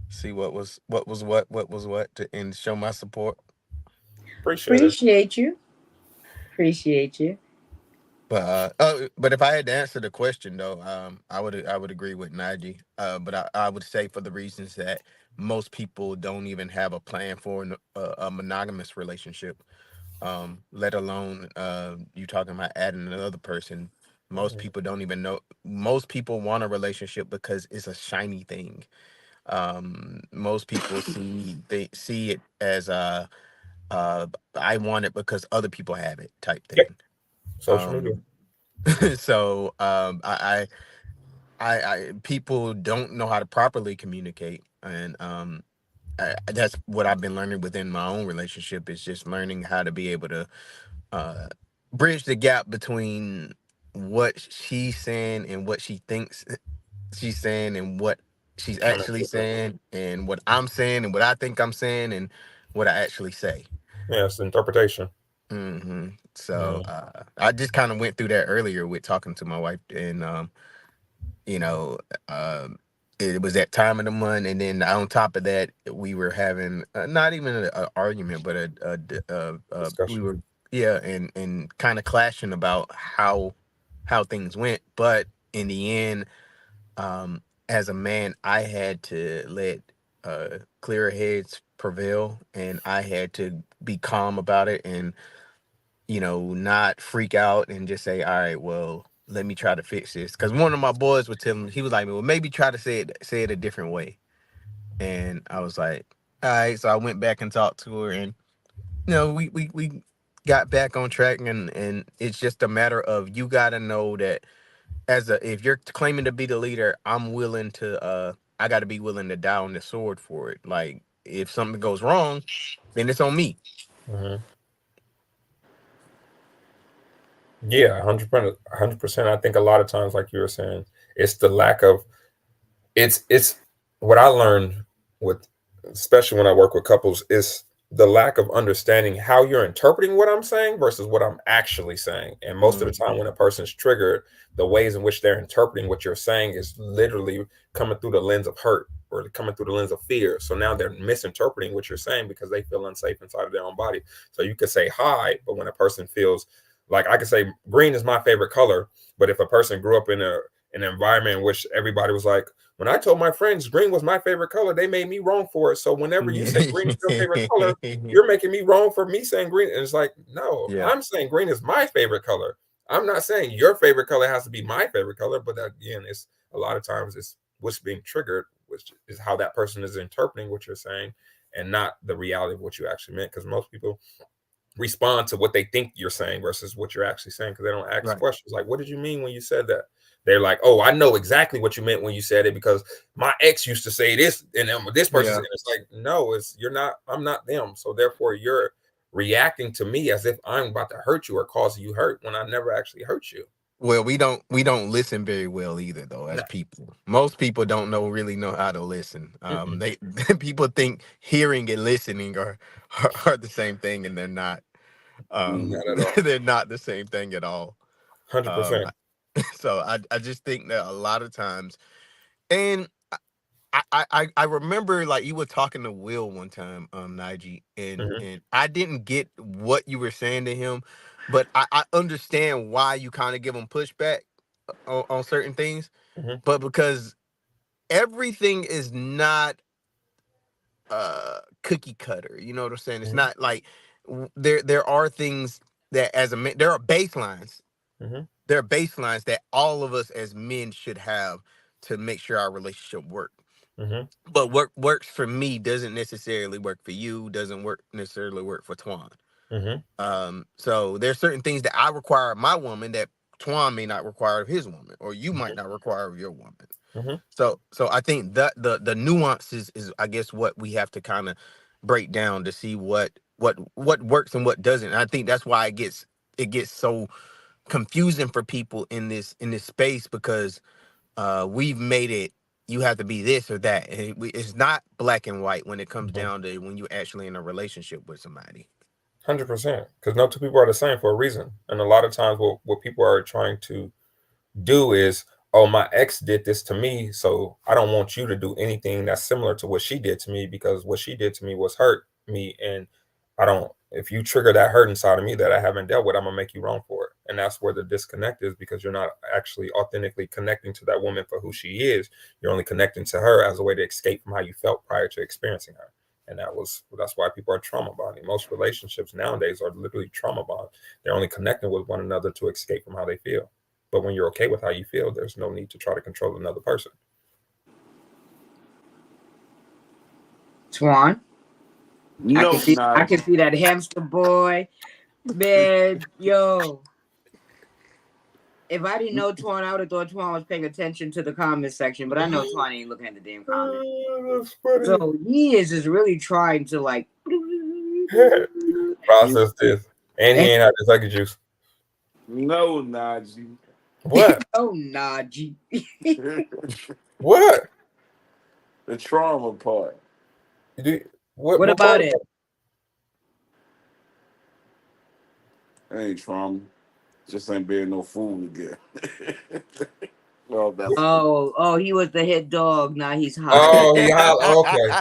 see what was what and show my support. Appreciate you. But if I had to answer the question though, I would agree with Najee. But I would say for the reasons that most people don't even have a plan for a monogamous relationship, let alone you talking about adding another person. Most people don't even know. Most people want a relationship because it's a shiny thing. Most people see it as I want it because other people have it type thing. Social media. So I people don't know how to properly communicate, and that's what I've been learning within my own relationship is just learning how to be able to bridge the gap between what she's saying and what she thinks she's saying and what she's actually saying and what I'm saying and what I think I'm saying and what I actually say. Yeah, it's interpretation. Mm-hmm. So I just kind of went through that earlier with talking to my wife, and it was that time of the month, and then on top of that, we were having not even an argument, but we Discussion. were and kind of clashing about how things went. But in the end, as a man, I had to let clearer heads prevail, and I had to be calm about it, and not freak out and just say, all right, well, let me try to fix this. Because one of my boys would tell me, he was like, well, maybe try to say it a different way. And I was like, all right. So I went back and talked to her, and we got back on track, and it's just a matter of, you got to know that if you're claiming to be the leader, I got to be willing to die on the sword for it. Like, if something goes wrong, then it's on me. Mm-hmm. Yeah, 100%. 100%. I think a lot of times, like you were saying, it's the lack of it's what I learned with, especially when I work with couples, is the lack of understanding how you're interpreting what I'm saying versus what I'm actually saying. And most of the time, when a person's triggered, the ways in which they're interpreting what you're saying is literally coming through the lens of hurt or coming through the lens of fear. So now they're misinterpreting what you're saying because they feel unsafe inside of their own body. So you could say hi, but when a person feels like, I could say green is my favorite color, but if a person grew up in an environment in which everybody was like, when I told my friends green was my favorite color, they made me wrong for it. So whenever you say green is your favorite color, you're making me wrong for me saying green. And it's like, no, Yeah. I'm saying green is my favorite color. I'm not saying your favorite color has to be my favorite color, but again, it's a lot of times it's what's being triggered, which is how that person is interpreting what you're saying and not the reality of what you actually meant. Because most people respond to what they think you're saying versus what you're actually saying, because they don't ask Right. questions like, what did you mean when you said that? They're like, oh, I know exactly what you meant when you said it because my ex used to say this, and then this person, and it's like, no, I'm not them. So therefore you're reacting to me as if I'm about to hurt you or cause you hurt when I never actually hurt you. Well, we don't listen very well either, though. As No. people, most people don't really know how to listen. Mm-mm. They people think hearing and listening are the same thing, and they're not. Not at all. They're not the same thing at all. 100%. So I just think that a lot of times, and I remember, like, you were talking to Will one time, Nige, and Mm-hmm. and I didn't get what you were saying to him, but I understand why you kind of give him pushback on certain things, Mm-hmm. but because everything is not cookie cutter, you know what I'm saying? It's Mm-hmm. not like there are things that, as a man, there are baselines. Mm-hmm. There are baselines that all of us as men should have to make sure our relationship works. Mm-hmm. But what works for me doesn't necessarily work for you, doesn't necessarily work for Twan. Mm-hmm. So there's certain things that I require of my woman that Twan may not require of his woman, or you might not require of your woman. Mm-hmm. So I think that the nuances is, I guess, what we have to kind of break down to see what works and what doesn't. And I think that's why it gets so confusing for people in this space, because we've made it, you have to be this or that, and it's not black and white when it comes Mm-hmm. down to when you're actually in a relationship with somebody. 100%. Because no two people are the same for a reason. And a lot of times what people are trying to do is, oh, my ex did this to me, so I don't want you to do anything that's similar to what she did to me, because what she did to me was hurt me, and I don't, if you trigger that hurt inside of me that I haven't dealt with, I'm gonna make you wrong for it. And that's where the disconnect is, because you're not actually authentically connecting to that woman for who she is. You're only connecting to her as a way to escape from how you felt prior to experiencing her. And that's why people are trauma bonding. Most relationships nowadays are literally trauma bond. They're only connecting with one another to escape from how they feel. But when you're okay with how you feel, there's no need to try to control another person. Twan, No, I nah. can see that hamster boy, man. Yo, if I didn't know Twan, I would have thought Twan was paying attention to the comment section. But I know Twan ain't looking at the damn comments. That's funny. So he is just really trying to like Process this. And he ain't had the sucker juice. No, Najee. What? Oh nah, G. What? The trauma part. What about it? That ain't trauma. Just ain't being no fool again. Oh, he was the hit dog. Now he's hot. Oh, he holler. Okay.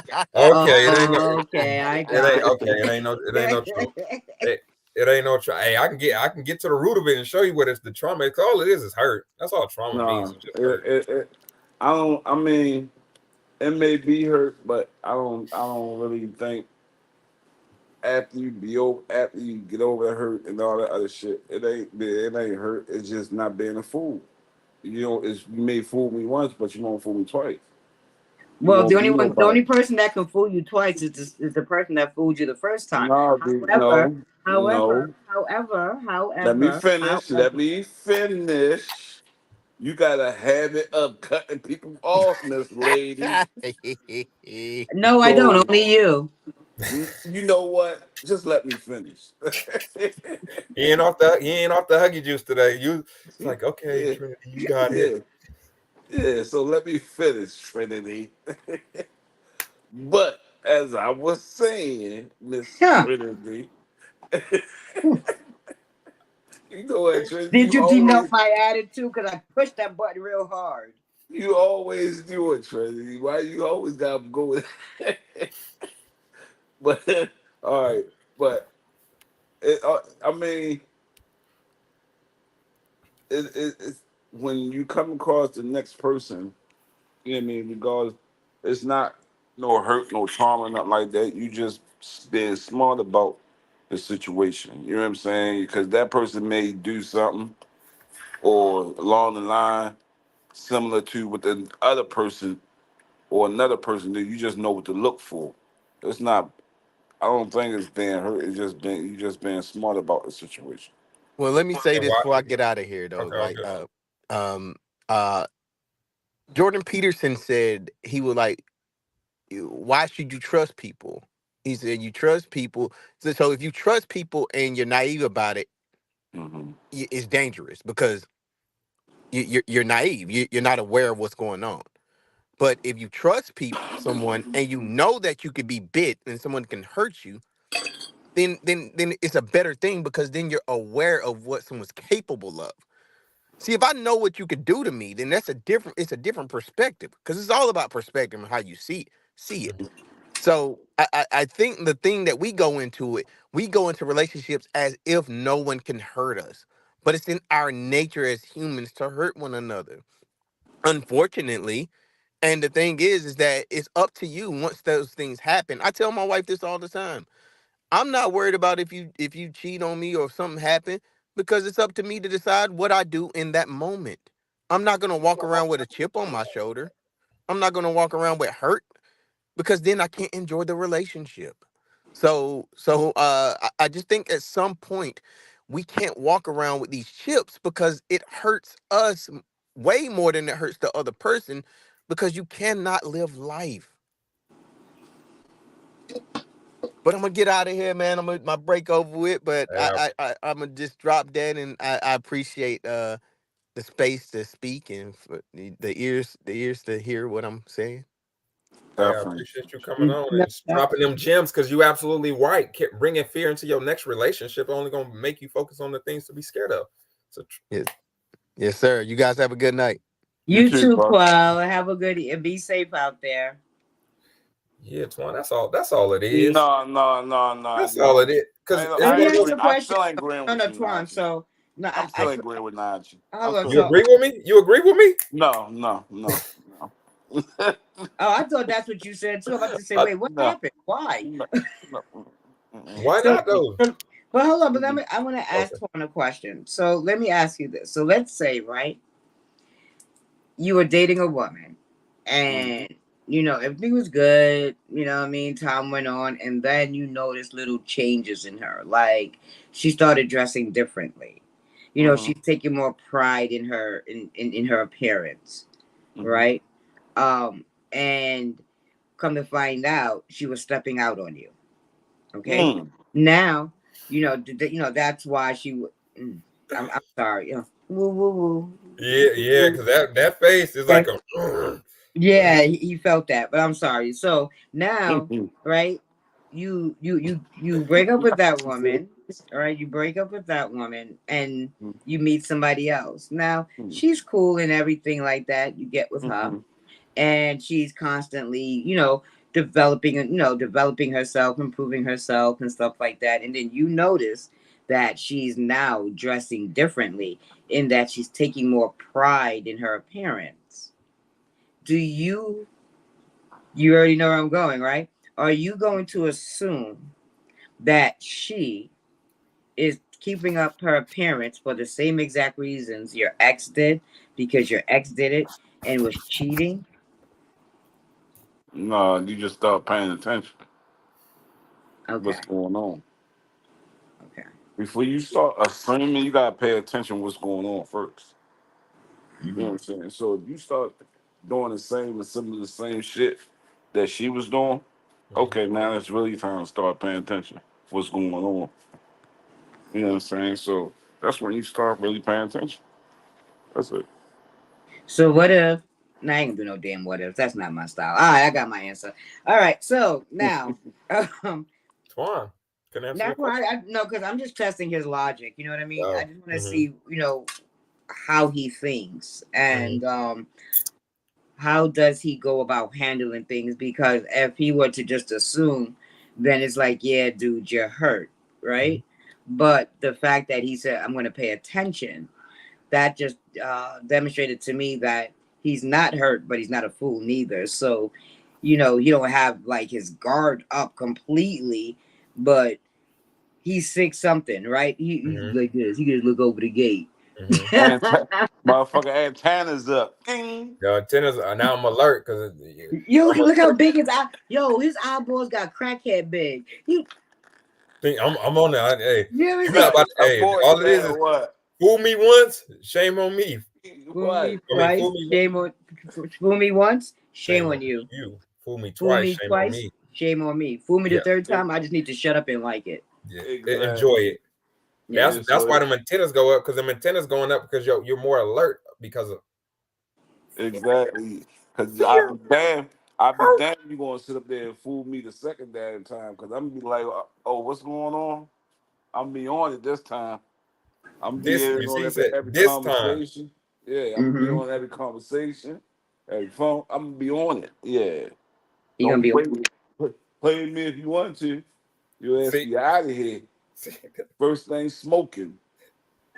It ain't no. Okay, I It got ain't okay. It ain't no. It ain't no truth. It ain't no trauma. Hey, I can get to the root of it and show you what it's the trauma. It's all it is hurt. That's all trauma means. No, It's just hurt. I don't. I mean, it may be hurt, but I don't. I don't really think after you get over the hurt and all that other shit, it ain't hurt. It's just not being a fool. You know, you may fool me once, but you won't fool me twice. You Well, won't be the nobody. only person that can fool you twice is the person that fooled you the first time. No, However, no. Let me finish. Let me finish. You got a habit of cutting people off, Miss Lady. No, I don't. So Only you. you know what? Just let me finish. He ain't off the huggy juice today. It's like, okay, Yeah, Trinity, you got it. yeah, yeah. So let me finish, Trinity. But as I was saying, Miss Huh. Trinity, you know what, Trinity? Did you denote my attitude? Because I pushed that button real hard. You always do it, Trinity. Why you always gotta go with But all right, but I mean, it's when you come across the next person, you know what I mean, because it's not no hurt, no trauma, nothing like that. You just being smart about the situation. You know what I'm saying? Because that person may do something or along the line similar to what the other person or another person do. You just know what to look for. It's not. I don't think it's being hurt. It's just being you just being smart about the situation. Well, let me say And this why? before I get out of here, though. Okay, Like, okay. um, uh, Jordan Peterson said he would like, why should you trust people? He said you trust people. So if you trust people and you're naive about it, Mm-hmm. it's dangerous because you're naive. You're not aware of what's going on. But if you trust someone and you know that you could be bit and someone can hurt you, then it's a better thing because then you're aware of what someone's capable of. See, if I know what you could do to me, then it's a different perspective because it's all about perspective and how you see it. So I think the thing that we go into relationships as if no one can hurt us, but it's in our nature as humans to hurt one another. Unfortunately, and the thing is that it's up to you once those things happen. I tell my wife this all the time. I'm not worried about if you cheat on me or if something happened because it's up to me to decide what I do in that moment. I'm not gonna walk around with a chip on my shoulder. I'm not gonna walk around with hurt because then I can't enjoy the relationship. I just think at some point we can't walk around with these chips because it hurts us way more than it hurts the other person because you cannot live life. But I'm gonna get out of here, man. I'm gonna my break over with, but Yeah, I'm gonna just drop that, and I appreciate the space to speak and for the ears to hear what I'm saying. hey, I Definitely. appreciate you coming on No, and dropping them gems because you absolutely right. Bringing fear into your next relationship only gonna make you focus on the things to be scared of. So Yes, yes, sir. You guys have a good night. You You too, too, bro. Qual. Have a good and be safe out there. yeah, Twan, that's all. That's all it is. No, That's all it no. is. Because it's Let I me one of ask those. you a I question. still ain't agreeing No, with no, you, Twan. Najee. So, no, I'm still ain't agreeing with Najee. hold on. You So, agree with me? You agree with me? No. oh, I thought that's what you said too. I'm about to say, I, wait, what No, happened? Why? no, no. Mm-mm. why So, not though? but hold on. But I want to ask Okay. Twan a question. So, let me ask you this. So, let's say, right, you were dating a woman, and everything was good. You know what I mean? Time went on, and then you noticed little changes in her. Like she started dressing differently. Mhm, She's taking more pride in her in her appearance, mhm. right? And come to find out, she was stepping out on you. Okay, Mm. now that's why she would. I'm sorry. Woo woo Yeah, woo. because that face is like Okay. a. Yeah, he felt that, but I'm sorry. So now, right? You break up with that woman, All right, you break up with that woman and Mm-hmm. you meet somebody else. Now she's cool and everything like that. You get with her, Mm-hmm. and she's constantly, developing herself, improving herself, and stuff like that. And then you notice that she's now dressing differently, in that she's taking more pride in her appearance. Do you already know where I'm going, right? Are you going to assume that she is keeping up her appearance for the same exact reasons your ex did, because your ex did it and was cheating? No, you just start paying attention. Okay. What's going on? Okay. Before you start assuming, you gotta pay attention what's going on first. You know what I'm saying? So if you start doing the same shit that she was doing, okay, now it's really time to start paying attention. What's going on? You know what I'm saying? So that's when you start really paying attention. That's it. So what if? Nah, I ain't gonna do no damn what if. That's not my style. All right, I got my answer. All right, so now, Twan, can answer your that's why question. I no, because I'm just testing his logic. You know what I mean? I Oh, just want to see, how he thinks, and how does he go about handling things? Because if he were to just assume, then it's like, yeah, dude, you're hurt, right? But the fact that he said, I'm going to pay attention, that just demonstrated to me that he's not hurt, but he's not a fool neither. So, he don't have like his guard up completely, but he's sick something, right? He's like this. He can just look over the gate. Motherfucker antennas up. Ding. The antennas are now I'm alert because Yo, I'm look how big his eye. Yo, his eyeballs got crackhead big. I'm on there. Hey, You ever you see? not about to, hey, Avoid all it that is or what? fool me once, shame on me. Fool me What? twice, Fool me. shame on. Fool me once, shame Shame on on you. you. Fool me Fool twice, me shame on twice, me. shame on me. Fool me the Yeah, third time, I just need to shut up and like it. yeah. Enjoy Exactly. it. Yeah. That's why them antennas go up, because them antennas going up because you're more alert because of Exactly. Cause Fear. I be damn you gonna sit up there and fool me the second damn time. Cause I'm gonna be like, oh, what's going on? I'm be on it this time. I'm be this. You in see, on he said every this time. conversation. Yeah, I'm gonna be Mm-hmm. on every conversation, every phone. I'm gonna be on it. Yeah. You gonna Don't be? play me if you want to. Your ass See, be out of here. First thing smoking.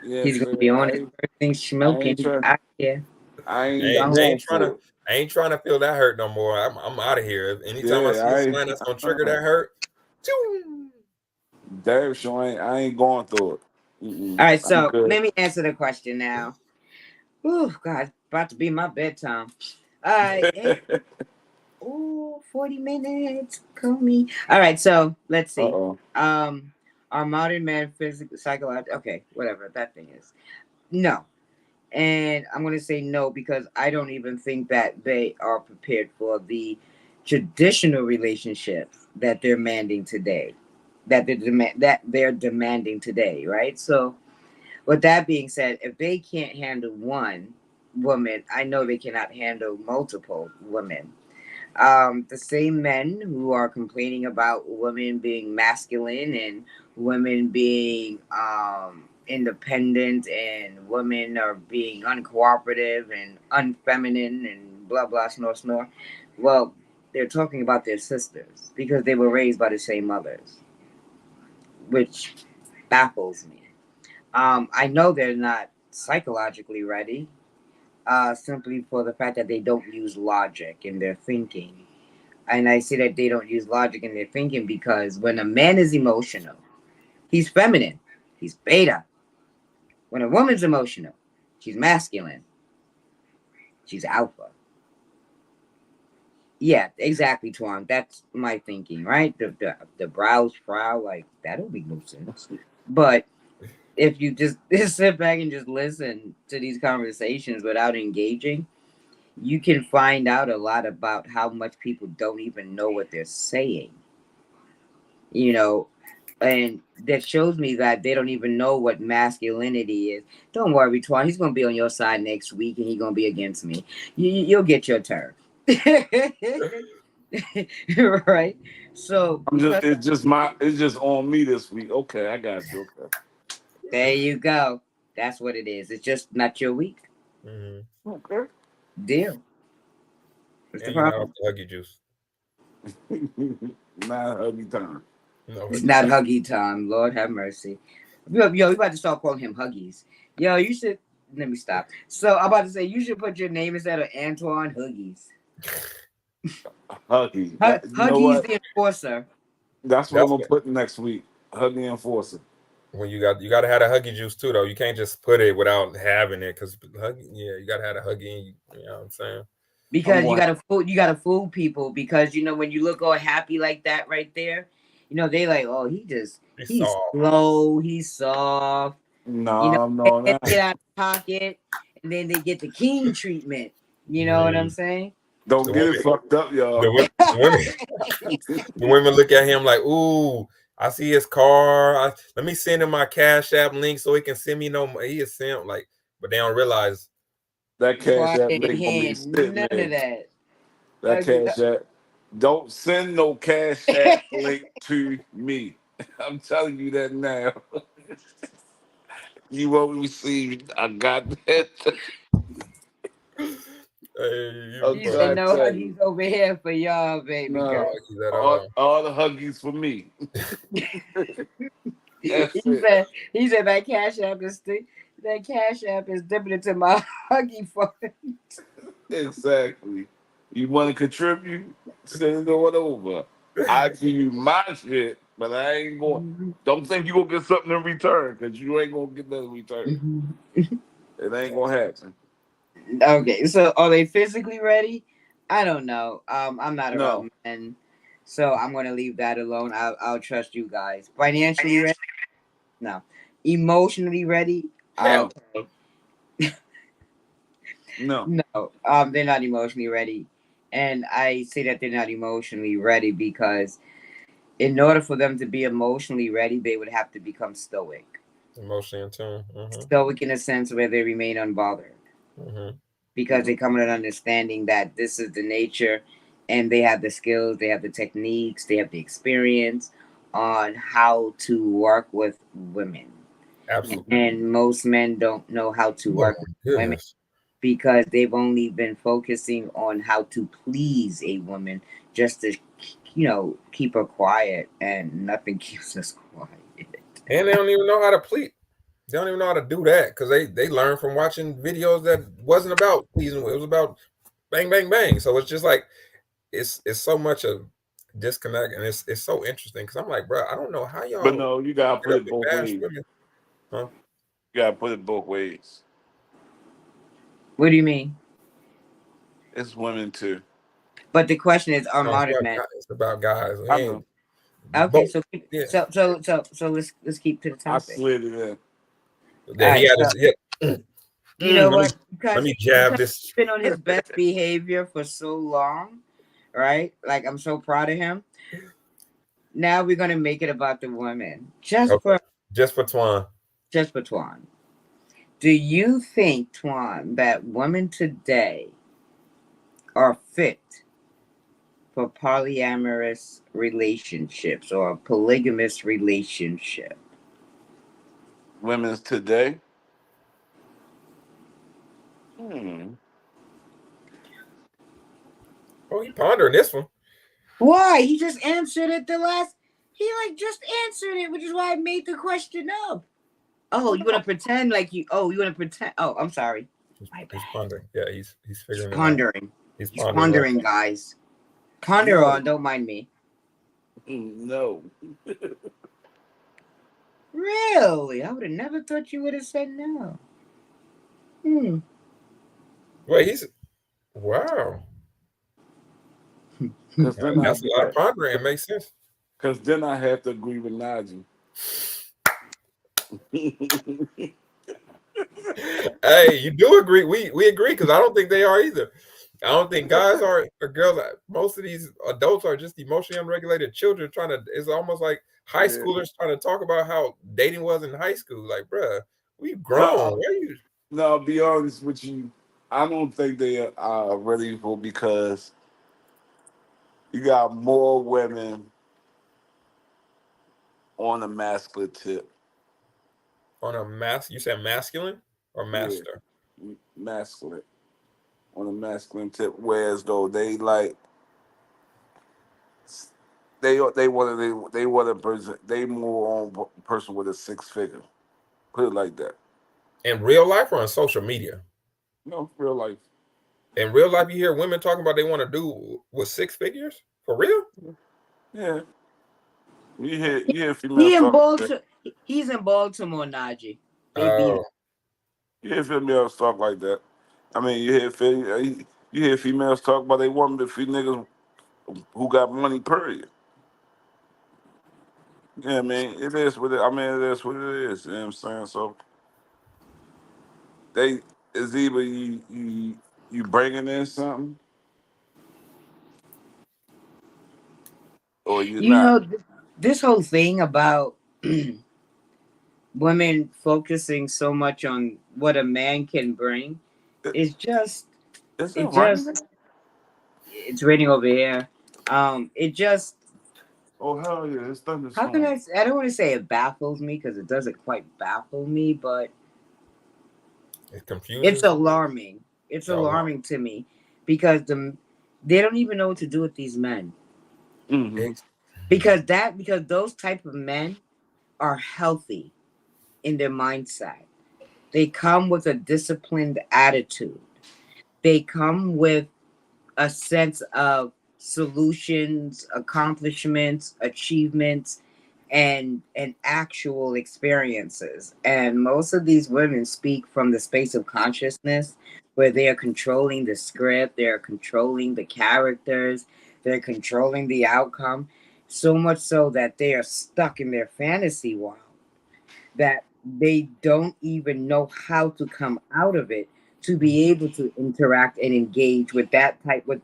Yeah, I'm He's gonna be saying on it. First thing I ain't smoking. trying. Yeah. I I ain't ain't, Don't. I going ain't trying to. for it. I ain't trying to feel that hurt no more. I'm out of here. Anytime I Yeah, see a I sign ain't. that's gonna trigger that hurt, choo. Damn sure I ain't going through it. All right, I'm so good. let me answer the question now. Oh God, about to be my bedtime. All right. Ooh, 40 minutes. Call me. All right, so let's see. Uh-oh. Are modern men physical, psychological? Okay, whatever that thing is. No. And I'm going to say no because I don't even think that they are prepared for the traditional relationships that they're demanding today. That they're demanding today, right? So, with that being said, if they can't handle one woman, I know they cannot handle multiple women. The same men who are complaining about women being masculine and women being independent and women are being uncooperative and unfeminine and blah blah snore. Well, they're talking about their sisters because they were raised by the same mothers, which baffles me. I know they're not psychologically ready, simply for the fact that they don't use logic in their thinking. And I say that they don't use logic in their thinking because when a man is emotional, he's feminine, he's beta. When a woman's emotional, she's masculine, she's alpha. Yeah, exactly, Twan. That's my thinking, right? The brows frown, like that don't make no sense. But if you just sit back and just listen to these conversations without engaging, you can find out a lot about how much people don't even know what they're saying. You know, and that shows me that they don't even know what masculinity is. Don't worry, Twan. He's gonna be on your side next week, and he's gonna be against me. You'll get your turn. Right? So because it's just on me this week. Okay, I got you. Okay. there you go. That's what it is. It's just not your week. Okay. Deal. What's the And you're not off problem? the huggy juice. Not huggy time. No It's huggy not juice. Huggy time. Lord have mercy. Yo, we about to start calling him Huggies. Yo, you should. Let me stop. So I'm about to say you should put your name instead of Antoine Huggies. Huggy. You know Huggies what? the enforcer. That's what I'm That's gonna put next week. Huggy Enforcer. when you got to have a huggy juice too, though. You can't just put it without having it, because you got to have a huggy. You know what I'm saying? I'm Because going. you gotta fool people because when you look all happy like that right there, they like, oh, It's he's soft. slow, he's soft, No, they no, no. get out of pocket and then they get the king treatment. You know what I'm Mm. saying? Don't The get it women, fucked up, the y'all. women, the women, the women look at him like, ooh, I see his car. Let me send him my Cash App link so he can send me no. He is sent like, but they don't realize. That cash Quiet app link gonna be hand, sitting none there. of that. That cash app. Don't send no cash app link to me. I'm telling you that now. You won't receive. I got that. Hey, you I'm He funny. said trying to no tell you. huggies over here for y'all, baby No No, girl. huggies at all, all. all the huggies for me. That's He it. said that cash app is dipping into my huggy phone. Exactly. You want to contribute? Send it on over. I give you my shit, but I ain't going. Don't think you gonna get something in return, because you ain't gonna get nothing in return. It ain't gonna happen. Okay, so are they physically ready? I don't know. I'm not No, around men, so I'm gonna leave that alone. I'll trust you guys. Financially ready? No. Emotionally ready? hell, Okay. no. No. They're not emotionally ready, and I say that they're not emotionally ready because in order for them to be emotionally ready, they would have to become stoic. Emotionally in tune. Stoic in a sense where they remain unbothered Mm-hmm. because they come with an understanding that this is the nature and they have the skills, they have the techniques, they have the experience on how to work with women. Absolutely. And most men don't know how to Oh work my with women goodness. because they've only been focusing on how to please a woman just to, keep her quiet, and nothing keeps us quiet. And they don't even know how to please. They don't even know how to do that because they learn from watching videos that wasn't about pleasing. It was about bang, bang, bang. So it's just like it's so much a disconnect, and it's so interesting because I'm like, bro, I don't know how But y'all no, you gotta get put up it and both bash ways. women, huh? You gotta put it both ways. What do you mean? It's women too. But the question is, are No, it's modern about men guys. It's about guys. We I ain't know. okay? both. So Yeah, let's keep to the I topic. slid it in. All yeah. He right. had So his. Yeah. you know Let me what? let Because me jab this. he's been on his best behavior for so long, right? Like I'm so proud of him. Now we're gonna make it about the women, Okay, just for Twan. just for Twan. Do you think, Twan, that women today are fit for polyamorous relationships or a polygamous relationship? Women's today. Hmm. Oh, he pondering this one. Why? He just answered it the last. He just answered it, which is why I made the question up. Oh, you want to pretend like you? Oh, you want to pretend? Oh, I'm sorry. My He's bad. pondering. Yeah, he's He's figuring it out. pondering. He's He's pondering right pondering, guys. Ponder No. on. Don't mind me. No. Really? I would have never thought you would have said no. Hmm. Wait, he's wow. Because then I That's a lot of pondering. It makes sense. because then I have to agree with Najee. Hey, you do agree. We agree because I don't think they are either. I don't think guys are or girls. Most of these adults are just emotionally unregulated children trying to. It's almost like high Yeah. schoolers trying to talk about how dating was in high school. Like, bruh, we've grown. No, Why are you? no, I'll be honest with you. I don't think they are ready for because You got more women on the masculine tip. On a you said masculine or Yeah, master? masculine. On the masculine tip, whereas though they like they want a person, they more on person with a 6-figure. Put it like that. In real life or on social media? No, real life. In real life, you hear women talking about they want to do with 6 figures? For real? Yeah. You hear He females in talk like that. Baltimore. He's in Baltimore, Najee. They be there. Oh, You hear females talk like that. I mean, you hear females talk about they want to feed niggas who got money, period. Yeah, I mean, it is what it, I mean, it is what it is. You know what I'm saying? So they it's either you bringing in something or you're You not. know, this whole thing about women focusing so much on what a man can bring It, is just, it's it all right. just, it's raining over here. It just, Oh hell yeah, it's how can thunderstorm. I don't want to say it baffles me because it doesn't quite baffle me, but it it's confuses. alarming. It's Oh, no. alarming to me because they don't even know what to do with these men. Mm-hmm. Ex- Because those type of men are healthy in their mindset. They come with a disciplined attitude. They come with a sense of solutions, accomplishments, achievements, and actual experiences. And most of these women speak from the space of consciousness where they are controlling the script, they're controlling the characters, they're controlling the outcome, so much so that they are stuck in their fantasy world that they don't even know how to come out of it to be able to interact and engage with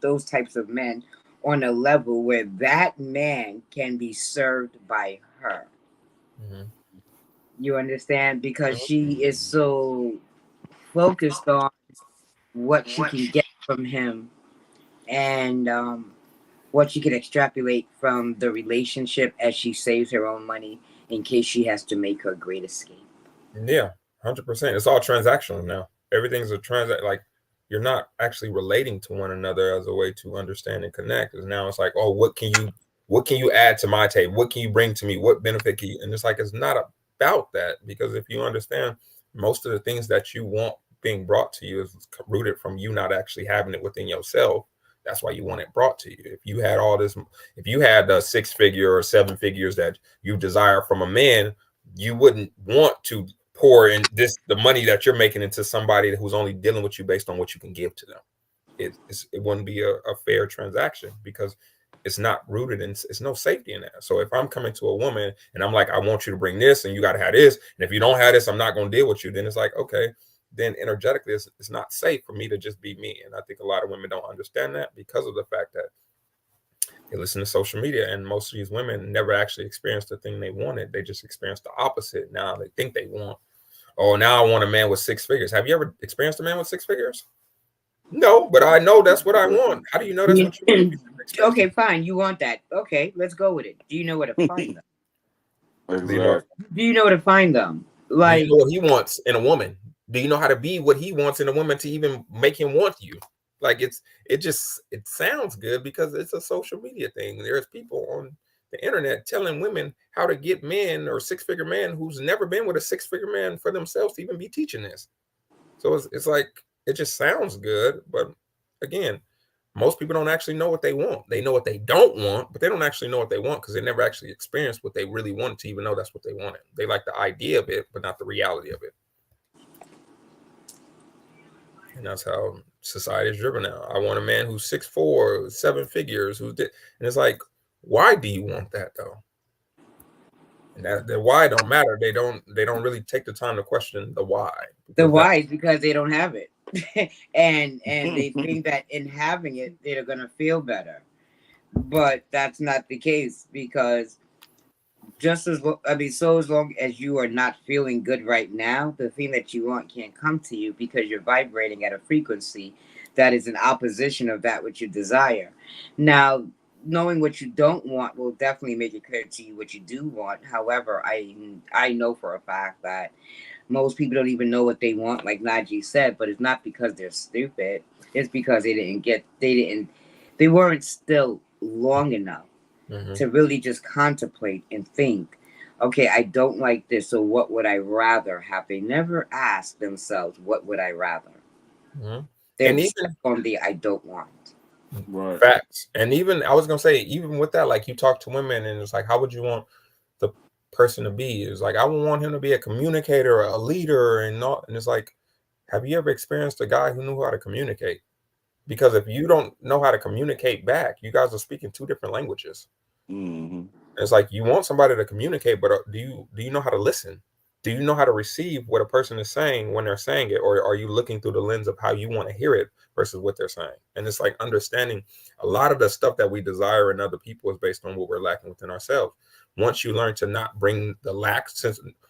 those types of men on a level where that man can be served by her. Mhm. You understand? Because she is so focused on what she can get from him and what she can extrapolate from the relationship as she saves her own money in case she has to make her great escape. Yeah, 100%. It's all transactional now. Everything's a transact. Like you're not actually relating to one another as a way to understand and connect. Because now it's like, oh, what can you add to my table? What can you bring to me? What benefit can you? And it's like it's not about that because if you understand, most of the things that you want being brought to you is rooted from you not actually having it within yourself. That's why you want it brought to you. If you had all this, if you had the 6-figure or 7 figures that you desire from a man, you wouldn't want to pour in the money that you're making into somebody who's only dealing with you based on what you can give to them. It wouldn't be a fair transaction because it's not rooted in, it's no safety in that. So if I'm coming to a woman and I'm like, I want you to bring this and you got to have this, and if you don't have this, I'm not going to deal with you, then it's like, okay, then energetically it's not safe for me to just be me. And I think a lot of women don't understand that because of the fact that they listen to social media, and most of these women never actually experienced the thing they wanted. They just experienced the opposite. Now they think they want, oh, now I want a man with 6 figures. Have you ever experienced a man with 6 figures? No, but I know that's what I want. How do you know that's what you want if you never experienced Okay, it? fine. You want that. Okay, let's go with it. Do you know where to find them? Do you know Exactly. Do you know where to find them? do you Like, know what he wants in a woman? Do you know how to be what he wants in a woman to even make him want you? Like it sounds good because it's a social media thing. There's people on the internet telling women how to get men or 6-figure man who's never been with a 6-figure man for themselves to even be teaching this. So it's like it just sounds good, but again, most people don't actually know what they want. They know what they don't want, but they don't actually know what they want because they never actually experienced what they really wanted to even know that's what they wanted. They like the idea of it, but not the reality of it. And that's how society is driven now. I want a man who's 6'4", 7 figures, and it's like, why do you want that though? And that the why don't matter. They don't really take the time to question the why the because why is because they don't have it. and they think that in having it they're gonna feel better. But that's not the case because so as long as you are not feeling good right now, the thing that you want can't come to you because you're vibrating at a frequency that is in opposition of that which you desire. Now, knowing what you don't want will definitely make it clear to you what you do want. However, I know for a fact that most people don't even know what they want, like Najee said, but it's not because they're stupid. It's because they weren't still long enough to really just contemplate and think, okay, I don't like this, so what would I rather have? They never ask themselves, what would I rather? They're And just even on the I don't want. Right. facts. And even I was gonna say, even with that, like you talk to women and it's like, how would you want the person to be? It's like, I would want him to be a communicator, a leader, and not. And it's like, have you ever experienced a guy who knew how to communicate? Because if you don't know how to communicate back, you guys are speaking two different languages. Mm-hmm. It's like you want somebody to communicate, but do you know how to listen? Do you know how to receive what a person is saying when they're saying it, or are you looking through the lens of how you want to hear it versus what they're saying? And it's like understanding a lot of the stuff that we desire in other people is based on what we're lacking within ourselves. Once you learn to not bring the lack,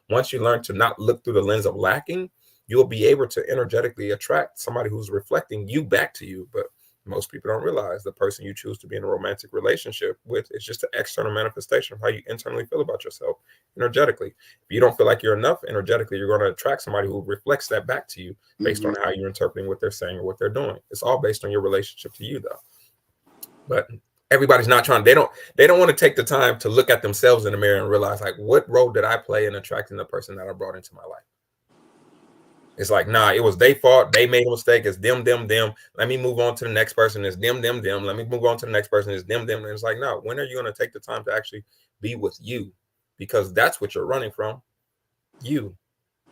once you learn to not look through the lens of lacking, you'll be able to energetically attract somebody who's reflecting you back to you. But most people don't realize the person you choose to be in a romantic relationship with is just an external manifestation of how you internally feel about yourself energetically. If you don't feel like you're enough energetically, you're going to attract somebody who reflects that back to you based on how you're interpreting what they're saying or what they're doing. It's all based on your relationship to you, though. But everybody's not trying. They don't want to take the time to look at themselves in the mirror and realize, like, what role did I play in attracting the person that I brought into my life? It's like, nah, it was their fault. They made a mistake. It's them. Let me move on to the next person. It's them. Let me move on to the next person. It's them. And it's like, no, when are you going to take the time to actually be with you? Because that's what you're running from. You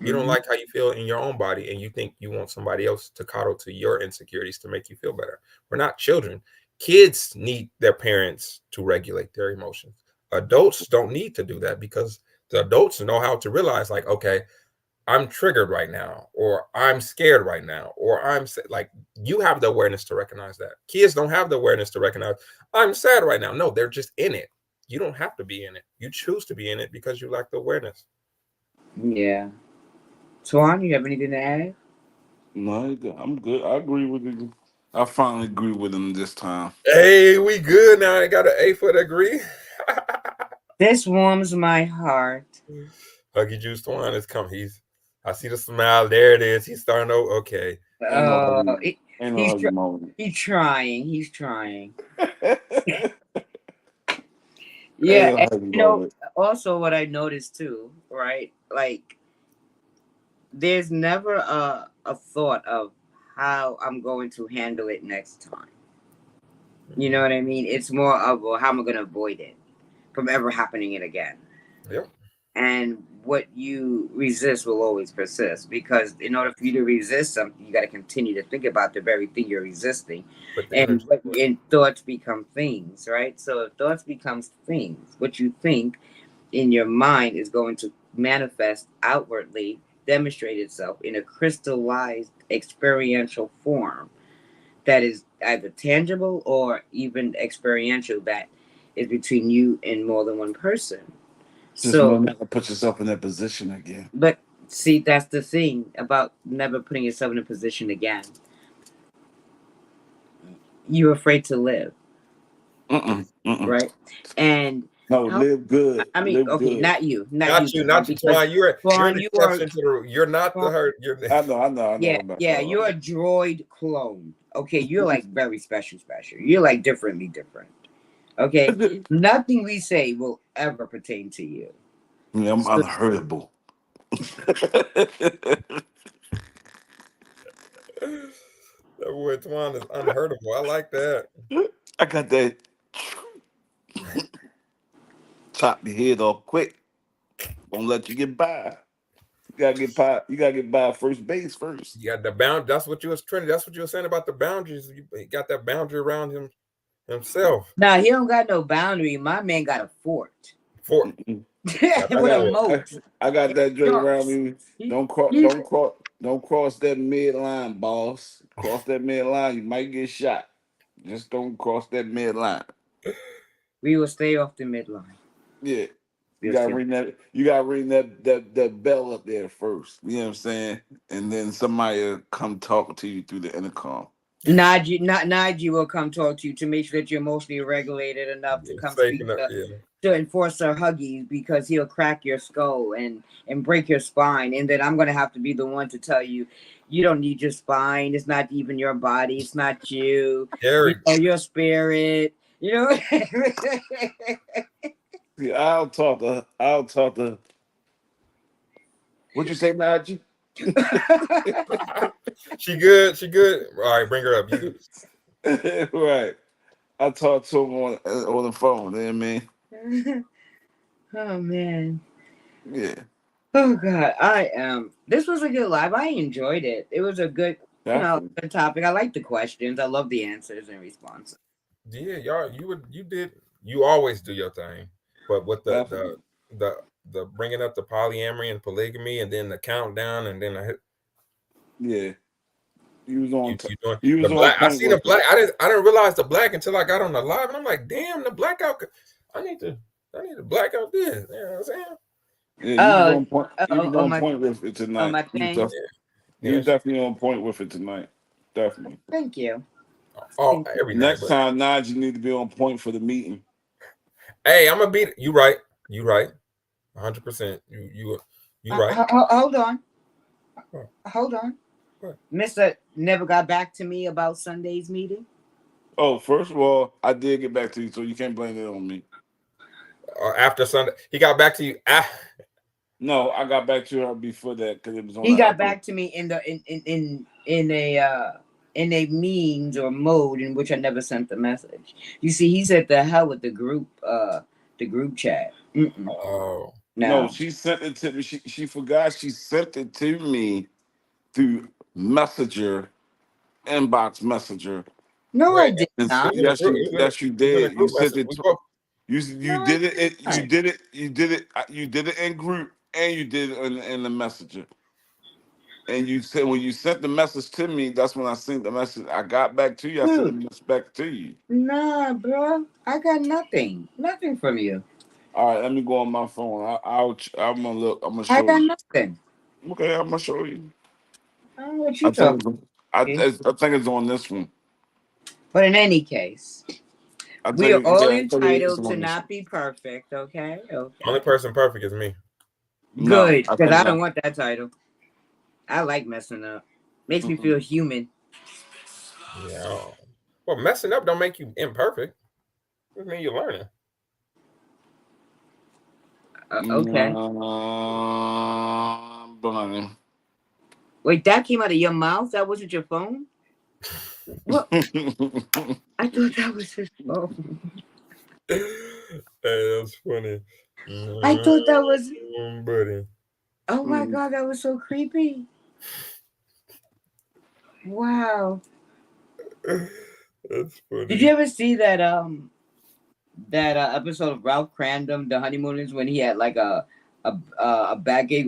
don't like how you feel in your own body, and you think you want somebody else to coddle to your insecurities to make you feel better. We're not children. Kids need their parents to regulate their emotions. Adults don't need to do that because the adults know how to realize, like, okay, I'm triggered right now, or I'm scared right now, or like, you have the awareness to recognize that. Kids don't have the awareness to recognize I'm sad right now. No, they're just in it. You don't have to be in it. You choose to be in it because you lack the awareness. Yeah. Swan, you have anything to add? No, I'm good. I agree with you. I finally agree with him this time. Hey, we good now. I got an A for the agree. This warms my heart. Huggy Juice One is coming. I see the smile. There it is. He's starting to, okay. Ain't no Uh, huggy, he- ain't no he's huggy moment. he's trying. He's trying. Ain't Yeah, no and huggy you know, moment. also what I noticed too, right? Like, there's never a thought of how I'm going to handle it next time. You know what I mean? It's more of, well, how am I going to avoid it from ever happening it again? Yep. And what you resist will always persist, because in order for you to resist something, you got to continue to think about the very thing you're resisting. Put the And energy what to it. and thoughts become things, right? So if thoughts becomes things, what you think in your mind is going to manifest outwardly, demonstrate itself in a crystallized experiential form that is either tangible or even experiential, that is between you and more than one person. Just So, know not to put yourself in that position again. but see, that's the thing about never putting yourself in a position again. You're afraid to live, right? And No, how? live good. I mean, Live okay, good. not you, Not you, Twan, Twan. because You're an Twan, you are, exception to the rule. You're not the Twan, hurt. You're I know. yeah, you're a droid clone. Okay, you're like very special. You're like different. Okay, nothing we say will ever pertain to you. Yeah, I'm So, unhurtable. That boy Twan is unhurtable. I like that. I got that chop your head off quick. Won't let you get by. You gotta get by. You gotta get by first base first. You got the bound. That's what you was trending. That's what you were saying about the boundaries. You got that boundary around himself. now he don't got no boundary. My man got a fort. Fort. Got With that a fort. moat. I got that joint around Sharks. me. He, Don't cross. he, Don't cross that midline, boss. Cross that midline, you might get shot. Just don't cross that midline. we will stay off the midline. Yeah. You We'll gotta stay. ring that. You gotta ring that bell up there first. You know what I'm saying? And then somebody will come talk to you through the intercom. Naji will come talk to you to make sure that you're emotionally regulated enough to come safe speak enough, to enforce her huggies, because he'll crack your skull and break your spine. And then I'm going to have to be the one to tell you, you don't need your spine. It's not even your body. It's not you. Eric. Your spirit. You know. See, I'll talk to. What you say, Najee? She good. She good. All right, bring her up. You Right. I talked to him on the phone. You know what I mean? Oh man. Yeah. Oh God. This was a good live. I enjoyed it. It was a good, good topic. I like the questions. I love the answers and responses. Yeah, y'all. You always do your thing, but with the bringing up the polyamory and polygamy, and then the countdown, and then yeah. You was on. You was the black. I seen the black. I didn't realize the black until I got on the live, and I'm like, damn, the blackout. I need to black out this. You know what I'm saying? Yeah, you was on point. You was on point with it tonight. My thing. You're definitely on point with it tonight. Definitely. Thank you. Oh, every next time, Naj, you need to be on point for the meeting. Hey, I'm gonna beat it. You right. 100%. You right. Hold on. Hold on. Mr. never got back to me about Sunday's meeting. Oh, first of all, I did get back to you, so you can't blame it on me. After Sunday, he got back to you. No, I got back to her before that because it was on. He got back to me in a means or mode in which I never sent the message. You see, he said the hell with the group chat. Oh no, she sent it to me. She forgot she sent it to me through Messenger, inbox Messenger. No, I did not. Yes, you did. You sent it. You did it in group, and you did it in the Messenger. And you said when you sent the message to me, that's when I sent the message. I got back to you. I sent the message back to you. Nah, bro, I got nothing from you. All right, let me go on my phone. I'm gonna look. I'm gonna show you. I got nothing. Okay, I'm gonna show you. I don't know what you talking. I think it's on this one. But in any case, we are all entitled to not be perfect. Okay. Only person perfect is me. Good, because I don't want that title. I like messing up. Makes me feel human. Yeah. Well, messing up don't make you imperfect. It means you're learning. Okay. Wait, that came out of your mouth? That wasn't your phone? What? I thought that was his phone. Hey, that's funny. I thought that was. Buddy. Oh my God, that was so creepy. Wow. That's funny. Did you ever see that episode of Ralph Crandom, The Honeymooners, when he had like a backache?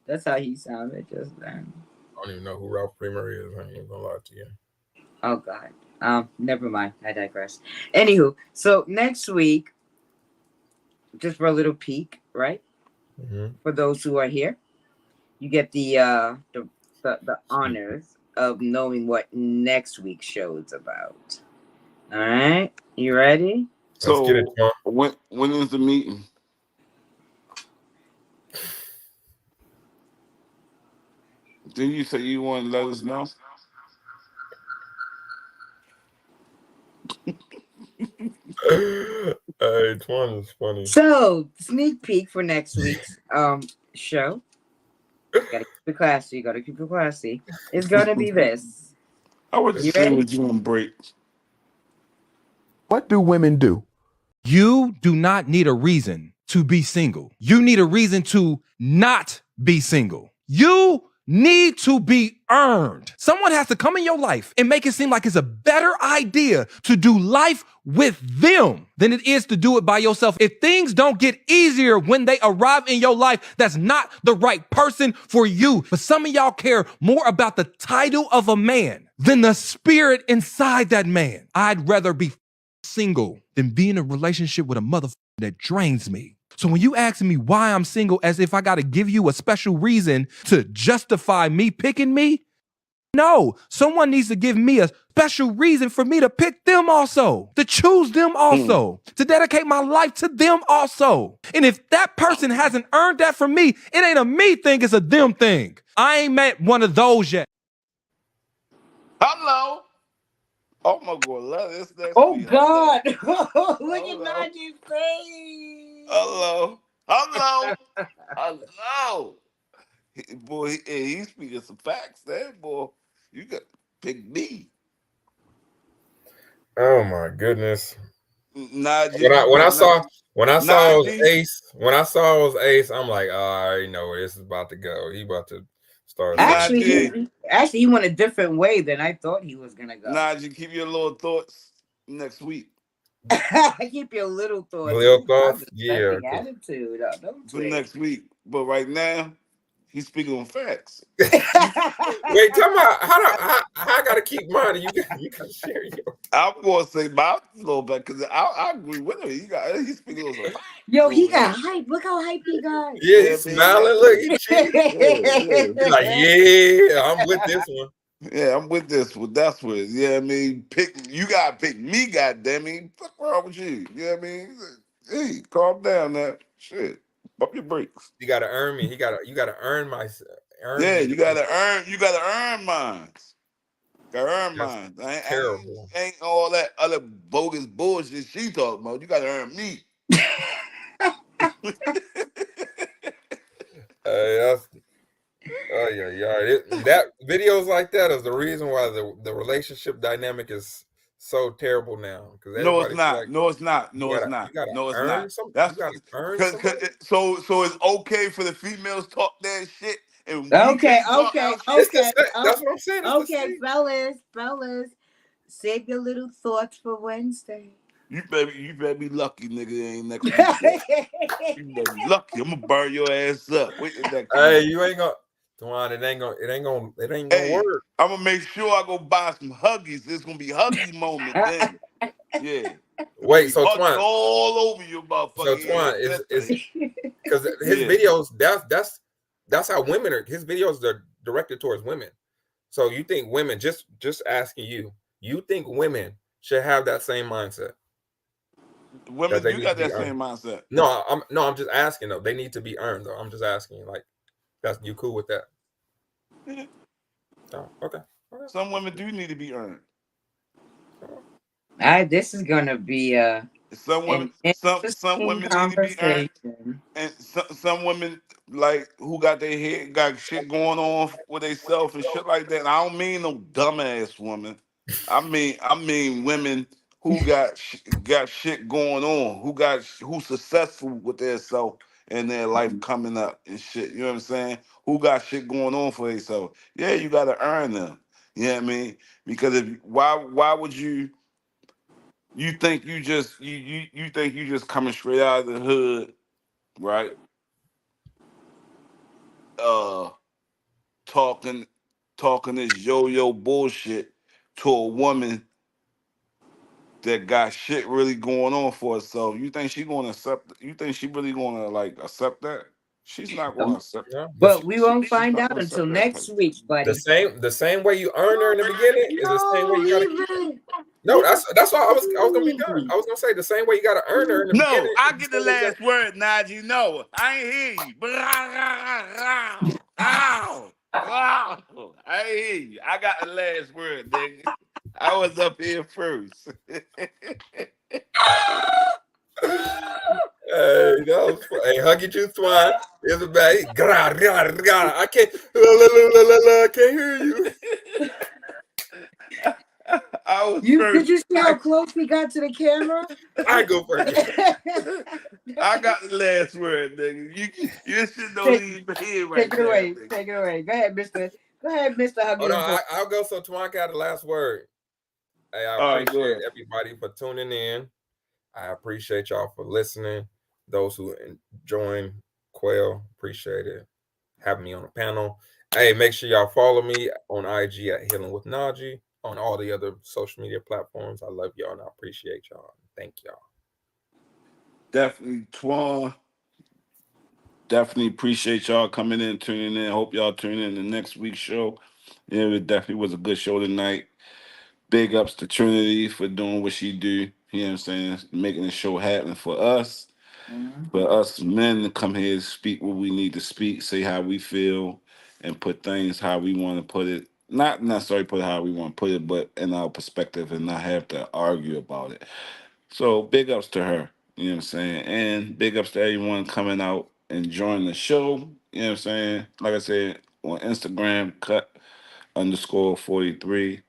That's how he sounded just then. I don't even know who Ralph Creamer is. I ain't even gonna lie to you. Oh God. Never mind. I digress. Anywho, so next week, just for a little peek, right? Mm-hmm. For those who are here, you get the honors of knowing what next week's show is about. All right, you ready? So let's get it, John. When is the meeting? Did you say you want to let us know? Twan is funny. So, sneak peek for next week's show. Gotta keep it classy. Gotta keep it classy. It's gonna be this. I would just say with you on break. What do women do? You do not need a reason to be single. You need a reason to not be single. You need to be earned. Someone has to come in your life and make it seem like it's a better idea to do life with them than it is to do it by yourself. If things don't get easier when they arrive in your life, that's not the right person for you. But some of y'all care more about the title of a man than the spirit inside that man. I'd rather be single than be in a relationship with a motherfucker that drains me. So when you ask me why I'm single as if I got to give you a special reason to justify me picking me, No, someone needs to give me a special reason for me to pick them also, to choose them also, to dedicate my life to them also. And if that person hasn't earned that from me, it ain't a me thing, it's a them thing. I ain't met one of those yet. Hello. Oh my God, love this next Oh week. God! Look at Hello. Najee's face. Hello. Hello. Hello. Boy, he's speaking some facts there, boy. You got to pick me. Oh my goodness. Najee, When I saw it was Najee. Ace, I'm like, oh, I already know where this is about to go. He about to start saying, Actually, he went a different way than I thought he was gonna go. Najee, keep your little thoughts next week. Keep your little thoughts. little thoughts, I'm yeah. expecting attitude. Don't For next week. But right now, he's speaking on facts. Wait, tell me how I gotta keep mine. You can share your. I'm gonna say my little bit because I agree with him. He's speaking on some facts. Yo, he got hype. Look how hype he got. Yeah, he's smiling. Look, he cheating. He's like, yeah, I'm with this one. Yeah, I'm with this one. That's what. Yeah, I mean, you gotta pick me. Goddamn it, what's wrong with you? You know what I mean? Hey, calm down now. Shit, bump your brakes. You gotta earn me. You gotta earn my. You gotta earn mine. Gotta earn mine. Terrible. Ain't all that other bogus bullshit she talking about. You gotta earn me. That's. Oh yeah. That videos like that is the reason why the relationship dynamic is so terrible now. Because No, it's not. Like, no, it's not. No, you it's gotta, not. You gotta No, it's earn not. something. That's You gotta earn so it's okay for the females talk that shit and we Okay, can't talk okay, our shit? okay. That's what I'm saying. It's Okay, fellas, save your little thoughts for Wednesday. You better be lucky, nigga. Ain't next week. You better be lucky. I'm gonna burn your ass up. Wait till next Hey, week. you ain't gonna. Twan, it ain't gonna work. I'm gonna make sure I go buy some Huggies. It's gonna be Huggy moment then. Yeah. Wait, so Huggy Twan, all over your motherfucking so Twan is because his Yeah. videos. That's how women are. His videos are directed towards women. So you think women? Just asking you. You think women should have that same mindset? Women They do need got to be that same earned. mindset. No, I'm just asking though. They need to be earned though. I'm just asking. Like, that's you cool with that? Yeah. Oh, okay. Some women do need to be earned. This is gonna be Some an women, some interesting women need to be earned, conversation. and some women like who got their head got shit going on with themselves and shit like that. And I don't mean no dumbass woman. I mean women who got shit going on, who successful with their self and their life coming up and shit. You know what I'm saying? Who got shit going on for themselves? Yeah, you got to earn them. You know what I mean? Because why would you? You think you think you just coming straight out of the hood, right? Talking this yo-yo bullshit to a woman that got shit really going on for herself. You think she gonna accept? You think she really gonna like accept that? She's not gonna accept. Yeah. But we won't She's find not out gonna until accept that type next of week, shit. buddy. The same way you earn her in the beginning is the same way you gotta keep her. Even. No, that's all I was gonna be done. I was gonna say the same way you gotta earn her in the No, beginning. I get the last word, Najee. No, I ain't hear you. I ain't hear you. I got the last word, nigga. I was up here first. Hey, hey, Huggy Juice Twine is a bad. I can't hear you. I was Did first. you see how close we got to the camera? I go first. I got the last word, nigga. You should know even here right Take it now. away. Nigga. Take it away. Go ahead, Mr. Huggy. Oh no, I'll go. So Twine got the last word. Hey, I All right, go appreciate ahead. everybody for tuning in. I appreciate y'all for listening. Those who join Quail, appreciate it. Having me on the panel. Hey, make sure y'all follow me on IG at Healing with Najee, on all the other social media platforms. I love y'all and I appreciate y'all. Thank y'all. Definitely, Twan. Definitely appreciate y'all coming in, tuning in. Hope y'all tune in the next week's show. Yeah, it definitely was a good show tonight. Big ups to Trinity for doing what she do. You know what I'm saying? Making the show happen for us. For us men to come here and speak what we need to speak, say how we feel, and put things how we want to put it. Not necessarily put it how we want to put it, but in our perspective and not have to argue about it. So big ups to her. You know what I'm saying? And big ups to everyone coming out and joining the show. You know what I'm saying? Like I said, on Instagram, cut_43.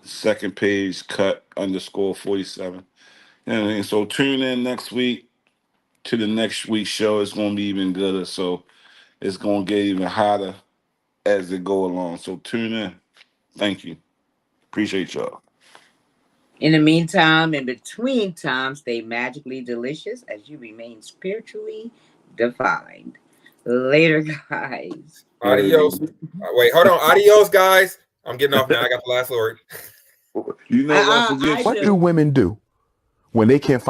Second page, cut_47. You know what I mean? So tune in next week to the next week's show. It's gonna be even gooder. So it's gonna get even hotter as it go along. So tune in. Thank you. Appreciate y'all. In the meantime, in between time, stay magically delicious as you remain spiritually defined. Later, guys. Adios. Wait, hold on. Adios, guys. I'm getting off now. I got the last word. You know what? Forget I What do. do women do when they can't find